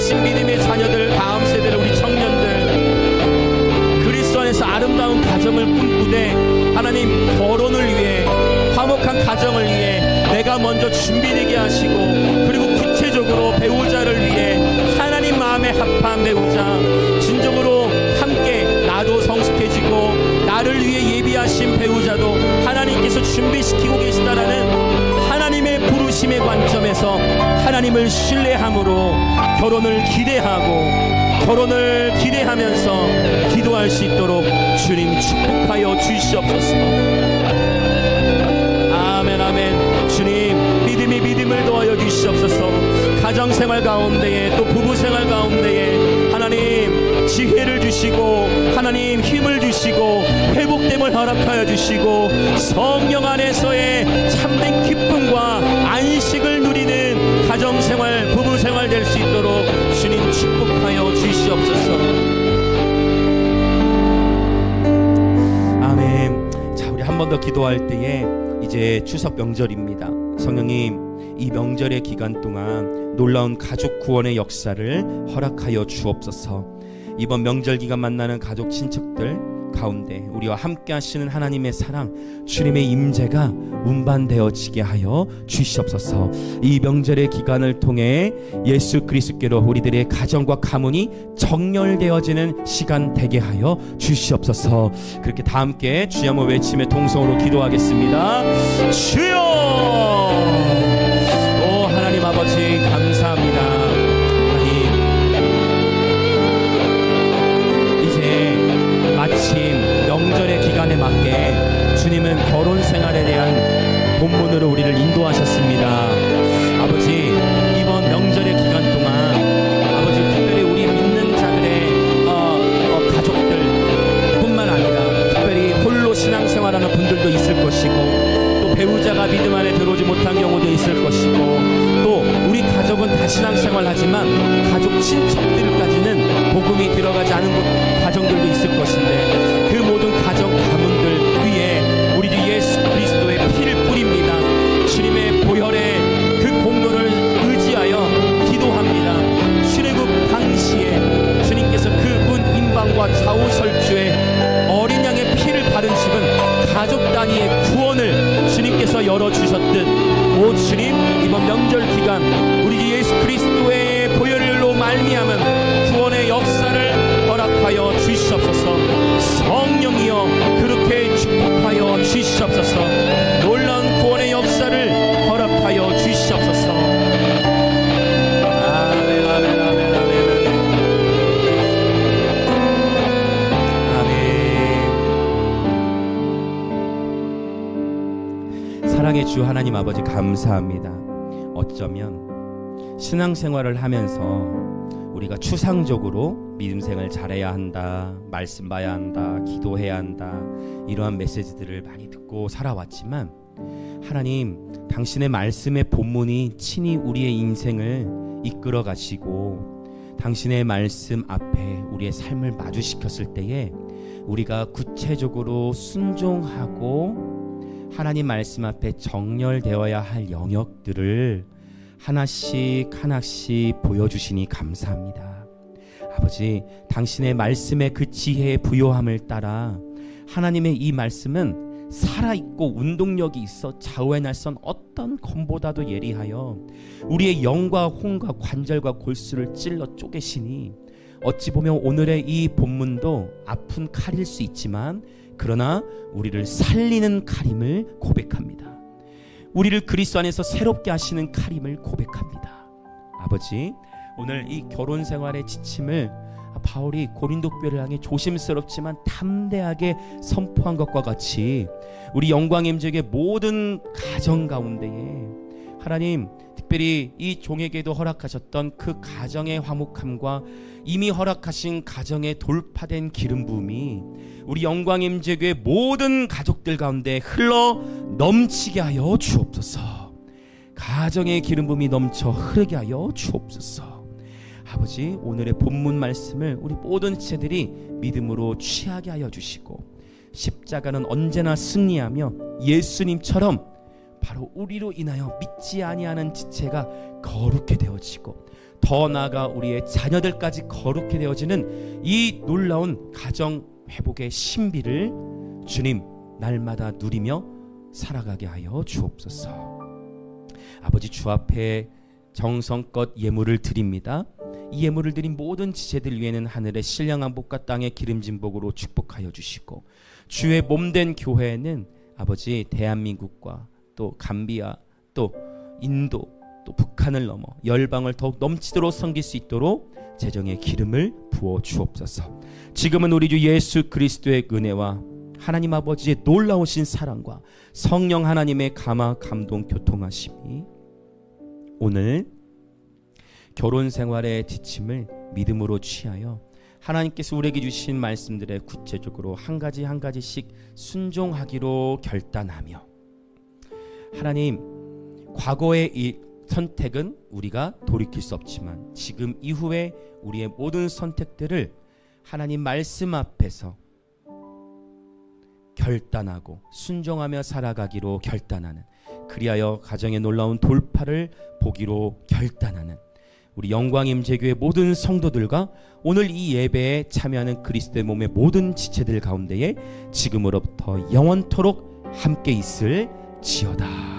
귀하신 믿음의 자녀들, 다음 세대를, 우리 청년들 그리스도 안에서 아름다운 가정을 꿈꾸되 하나님 결혼을 위해, 화목한 가정을 위해 내가 먼저 준비되게 하시고, 그리고 구체적으로 배우자를 위해 하나님 마음에 합한 배우자, 진정으로 함께 나도 성숙해지고 나를 위해 예비하신 배우자도 하나님께서 준비시키고 계시다라는 하나님의 부르심의 관점에서 하나님을 신뢰함으로 결혼을 기대하면서 기도할 수 있도록 주님 축복하여 주시옵소서. 아멘, 아멘. 주님, 믿음이 믿음을 더하여 주시옵소서. 가정생활 가운데에, 또 부부생활 가운데에 하나님 지혜를 주시고, 하나님 힘을 주시고, 회복됨을 허락하여 주시고, 성령 안에서의 참된 기쁨과 안식을 누리는 가정생활, 부부생활 될 수 있도록 주님 축복하여 주시옵소서. 아멘. 자, 우리 한 번 더 기도할 때에 이제 추석 명절입니다. 성령님, 이 명절의 기간 동안 놀라운 가족 구원의 역사를 허락하여 주옵소서. 이번 명절 기간 만나는 가족 친척들 가운데 우리와 함께 하시는 하나님의 사랑, 주님의 임재가 운반되어지게 하여 주시옵소서. 이 명절의 기간을 통해 예수 그리스도께로 우리들의 가정과 가문이 정렬되어지는 시간 되게 하여 주시옵소서. 그렇게 다 함께 주여 한번 외치며 동성으로 기도하겠습니다. 주여! 오 하나님 아버지 감사합니다. 마침 명절의 기간에 맞게 주님은 결혼 생활에 대한 본문으로 우리를 인도하셨습니다. 아버지, 이번 명절의 기간 동안 아버지 특별히 우리 믿는 자들의 가족들 뿐만 아니라 특별히 홀로 신앙생활하는 분들도 있을 것이고, 또 배우자가 믿음 안에 들어오지 못한 경우도 있을 것이고, 또 우리 가족은 다 신앙생활하지만 가족 친척들까지는 복음이 들어가지 않은 가정들도 있을 것인데, 그 모든 가정 가문들 위에 우리 예수 그리스도의 피를 뿌립니다. 주님의 보혈의 그 공로를 의지하여 기도합니다. 출애굽 당시에 주님께서 그 문 임방과 좌우 설주에 어린 양의 피를 바른 집은 가족 단위의 구원을 주님께서 열어주셨듯, 오 주님, 이번 명절 기간 우리 예수 그리스도의 보혈로 말미암은 구원의 역사를 허락하여 주시옵소서. 성령이여 그렇게 축복하여 주시옵소서. 놀라운 구원의 역사를 허락하여 주시옵소서. 아멘, 아멘, 아멘, 아멘, 아멘. 사랑의 주 하나님 아버지 감사합니다. 어쩌면 신앙생활을 하면서 우리가 추상적으로 믿음생활 잘해야 한다, 말씀 봐야 한다, 기도해야 한다, 이러한 메시지들을 많이 듣고 살아왔지만, 하나님 당신의 말씀의 본문이 친히 우리의 인생을 이끌어 가시고 당신의 말씀 앞에 우리의 삶을 마주시켰을 때에 우리가 구체적으로 순종하고 하나님 말씀 앞에 정렬되어야 할 영역들을 하나씩 하나씩 보여주시니 감사합니다. 아버지, 당신의 말씀의 그 지혜의 부요함을 따라 하나님의 이 말씀은 살아있고 운동력이 있어 좌우의 날선 어떤 검보다도 예리하여 우리의 영과 혼과 관절과 골수를 찔러 쪼개시니, 어찌 보면 오늘의 이 본문도 아픈 칼일 수 있지만 그러나 우리를 살리는 칼임을 고백합니다. 우리를 그리스도 안에서 새롭게 하시는 칼임을 고백합니다. 아버지, 오늘 이 결혼 생활의 지침을 바울이 고린도 교회를 향해 조심스럽지만 담대하게 선포한 것과 같이 우리 영광임재의 모든 가정 가운데에 하나님, 특별히 이 종에게도 허락하셨던 그 가정의 화목함과 이미 허락하신 가정의 돌파된 기름 부음이 우리 영광임재교회 모든 가족들 가운데 흘러 넘치게 하여 주옵소서. 가정의 기름 부음이 넘쳐 흐르게 하여 주옵소서. 아버지, 오늘의 본문 말씀을 우리 모든 지체들이 믿음으로 취하게 하여 주시고, 십자가는 언제나 승리하며 예수님처럼 바로 우리로 인하여 믿지 아니하는 지체가 거룩해 되어지고 더 나아가 우리의 자녀들까지 거룩히 되어지는 이 놀라운 가정 회복의 신비를 주님 날마다 누리며 살아가게 하여 주옵소서. 아버지, 주 앞에 정성껏 예물을 드립니다. 이 예물을 드린 모든 지체들 위에는 하늘의 신령한 복과 땅의 기름진 복으로 축복하여 주시고, 주의 몸된 교회는 아버지 대한민국과 또 감비아 또 인도 또 북한을 넘어 열방을 더욱 넘치도록 섬길 수 있도록 재정의 기름을 부어 주옵소서. 지금은 우리 주 예수 그리스도의 은혜와 하나님 아버지의 놀라우신 사랑과 성령 하나님의 감화 감동 교통하심이 오늘 결혼 생활의 지침을 믿음으로 취하여 하나님께서 우리에게 주신 말씀들에 구체적으로 한 가지 한 가지씩 순종하기로 결단하며, 하나님, 과거의 이 선택은 우리가 돌이킬 수 없지만 지금 이후에 우리의 모든 선택들을 하나님 말씀 앞에서 결단하고 순종하며 살아가기로 결단하는, 그리하여 가정의 놀라운 돌파를 보기로 결단하는 우리 영광임재교회 모든 성도들과 오늘 이 예배에 참여하는 그리스도의 몸의 모든 지체들 가운데에 지금으로부터 영원토록 함께 있을 지어다.